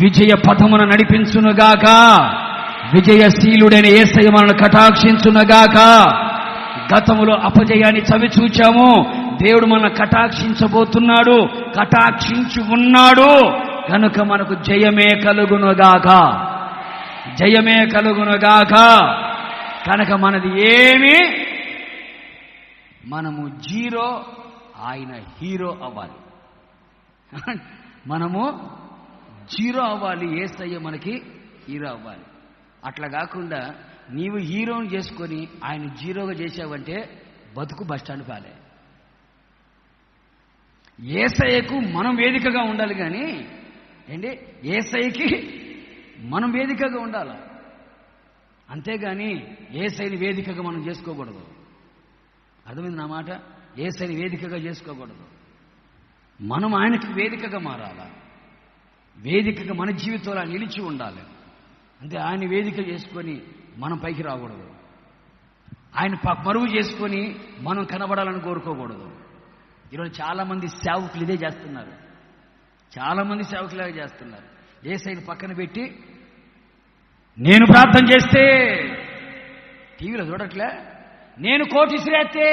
విజయ పథమును నడిపించునుగాక, విజయశీలుడైన యేసయ్య మనల్ని కటాక్షించునుగాక. గతములో అపజయాన్ని చవి చూచాము. దేవుడు మన కటాక్షించబోతున్నాడు, కటాక్షించి ఉన్నాడు కనుక మనకు జయమే కలుగునుగాక, జయమే కలుగునుగాక. కనుక మనది ఏమి? మనము జీరో, ఆయన హీరో అవ్వాలి. మనము జీరో అవ్వాలి, యేసయ్య మనకి హీరో అవ్వాలి. అట్లా కాకుండా నీవు హీరోని చేసుకొని ఆయన జీరోగా చేసావంటే బతుకు బస్టాండ్ పాలే. యేసయ్యకు మనం వేదికగా ఉండాలి కానీ ఏంటి, యేసయ్యకి మనం వేదికగా ఉండాలి. అంతేగాని యేసయ్యని వేదికగా మనం చేసుకోకూడదు. అర్థమైంది నా మాట? యేసయ్యని వేదికగా చేసుకోకూడదు. మనం ఆయనకి వేదికగా మారాలా, వేదికగా మన జీవితంలో నిలిచి ఉండాలి. అంటే ఆయన వేదిక చేసుకొని మనం పైకి రాకూడదు. ఆయన మరువు చేసుకొని మనం కనబడాలని కోరుకోకూడదు. ఈరోజు చాలామంది సేవకులు ఇదే చేస్తున్నారు. చాలామంది సేవకులాగా చేస్తున్నారు. యేసయ్యని పక్కన పెట్టి నేను ప్రార్థన చేస్తే, టీవీలో చూడట్లే, నేను కోటి శ్రేస్తే,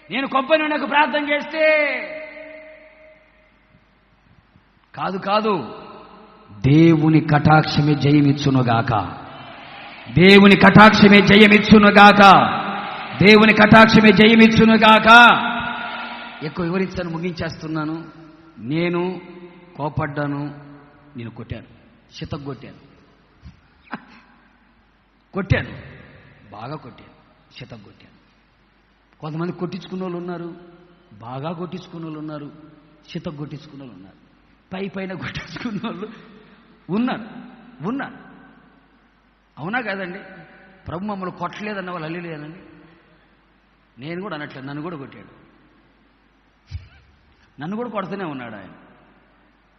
నేను కొబ్బరి నాకు ప్రార్థన చేస్తే, కాదు, దేవుని కటాక్షమే జయమిచ్చునుగాక. దేవుని కటాక్షమే జయమిచ్చునుగాక. దేవుని కటాక్షమే జయమిచ్చునుగాక. ఎక్కువ వివరించాను, ముగించేస్తున్నాను. నేను కోపడ్డాను, నేను కొట్టాను, చితగ్గొట్టాను. కొట్టాను, బాగా కొట్టాను, చితగ్గొట్టాను. కొంతమంది కొట్టించుకున్న వాళ్ళు ఉన్నారు, బాగా కొట్టించుకున్న వాళ్ళు ఉన్నారు, చితగ్గొట్టించుకున్న వాళ్ళు ఉన్నారు, పైన కొట్టించుకున్న వాళ్ళు ఉన్నారు. అవునా కాదండి? ప్రభు మమ్మల్ని కొట్టలేదన్న వాళ్ళు అల్లిలేదండి. నేను కూడా అనట్లేదు, నన్ను కూడా కొట్టాడు. నన్ను కూడా కొడుతూనే ఉన్నాడు ఆయన,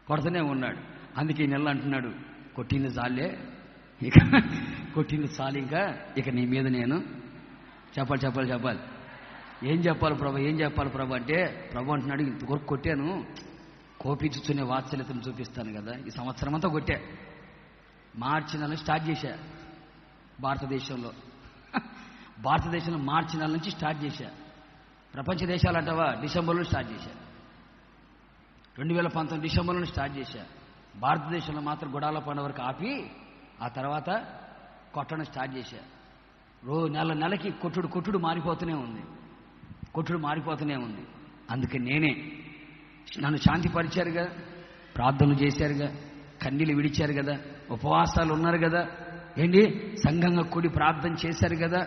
కొడుతూనే ఉన్నాడు. అందుకే ఈ నెల అంటున్నాడు, కొట్టింది చాలే, ఇక కొట్టింది చాలు, ఇంకా ఇక నీ మీద నేను చెప్పాలి. ఏం చెప్పాలి ప్రభు అంటే, ప్రభు అంటున్నాడు, ఇంతవరకు కొట్టాను, కోపించుకునే వాత్సల్యతను చూపిస్తాను కదా. ఈ సంవత్సరం అంతా కొట్టా. మార్చి నెల స్టార్ట్ చేశా. భారతదేశంలో మార్చి నెల నుంచి స్టార్ట్ చేశా. ప్రపంచ దేశాలు అంటావా, డిసెంబర్లో స్టార్ట్ చేశా. 2019 డిసెంబర్లో స్టార్ట్ చేశా. భారతదేశంలో మాత్రం గుడాల పండుగ వరకు ఆపి ఆ తర్వాత కొట్టడం స్టార్ట్ చేశా. నెలకి కొట్టుడు మారిపోతూనే ఉంది. అందుకే నేనే, నన్ను శాంతిపరిచారుగా, ప్రార్థనలు చేశారుగా, కన్నీళ్ళు విడిచారు కదా, ఉపవాసాలు ఉన్నారు కదా, ఏంటి సంఘంగా కూడి ప్రార్థన చేశారు కదా,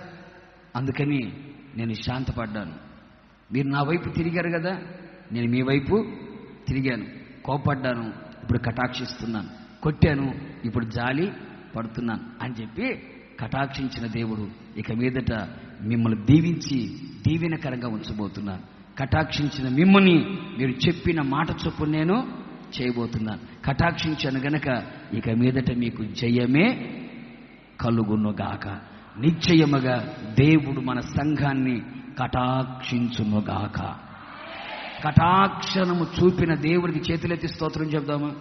అందుకని నేను శాంతపడ్డాను. మీరు నా వైపు తిరిగారు కదా, నేను మీ వైపు తిరిగాను. కోపడ్డాను, ఇప్పుడు కటాక్షిస్తున్నాను. కొట్టాను, ఇప్పుడు జాలి పడుతున్నాను అని చెప్పి కటాక్షించిన దేవుడు ఇక మీదట మిమ్మల్ని దీవించి దీవెనకరంగా ఉంచబోతున్నాను. కటాక్షించిన మిమ్మల్ని మీరు చెప్పిన మాట చొప్పున నేను చేయబోతున్నాను. కటాక్షించాను గనక ఇక మీదట మీకు జయమే కలుగునుగాక. నిశ్చయముగా దేవుడు మన సంఘాన్ని కటాక్షించునుగాక. కటాక్షణము చూపిన దేవుడికి చేతులెత్తి స్తోత్రం చెప్దామా?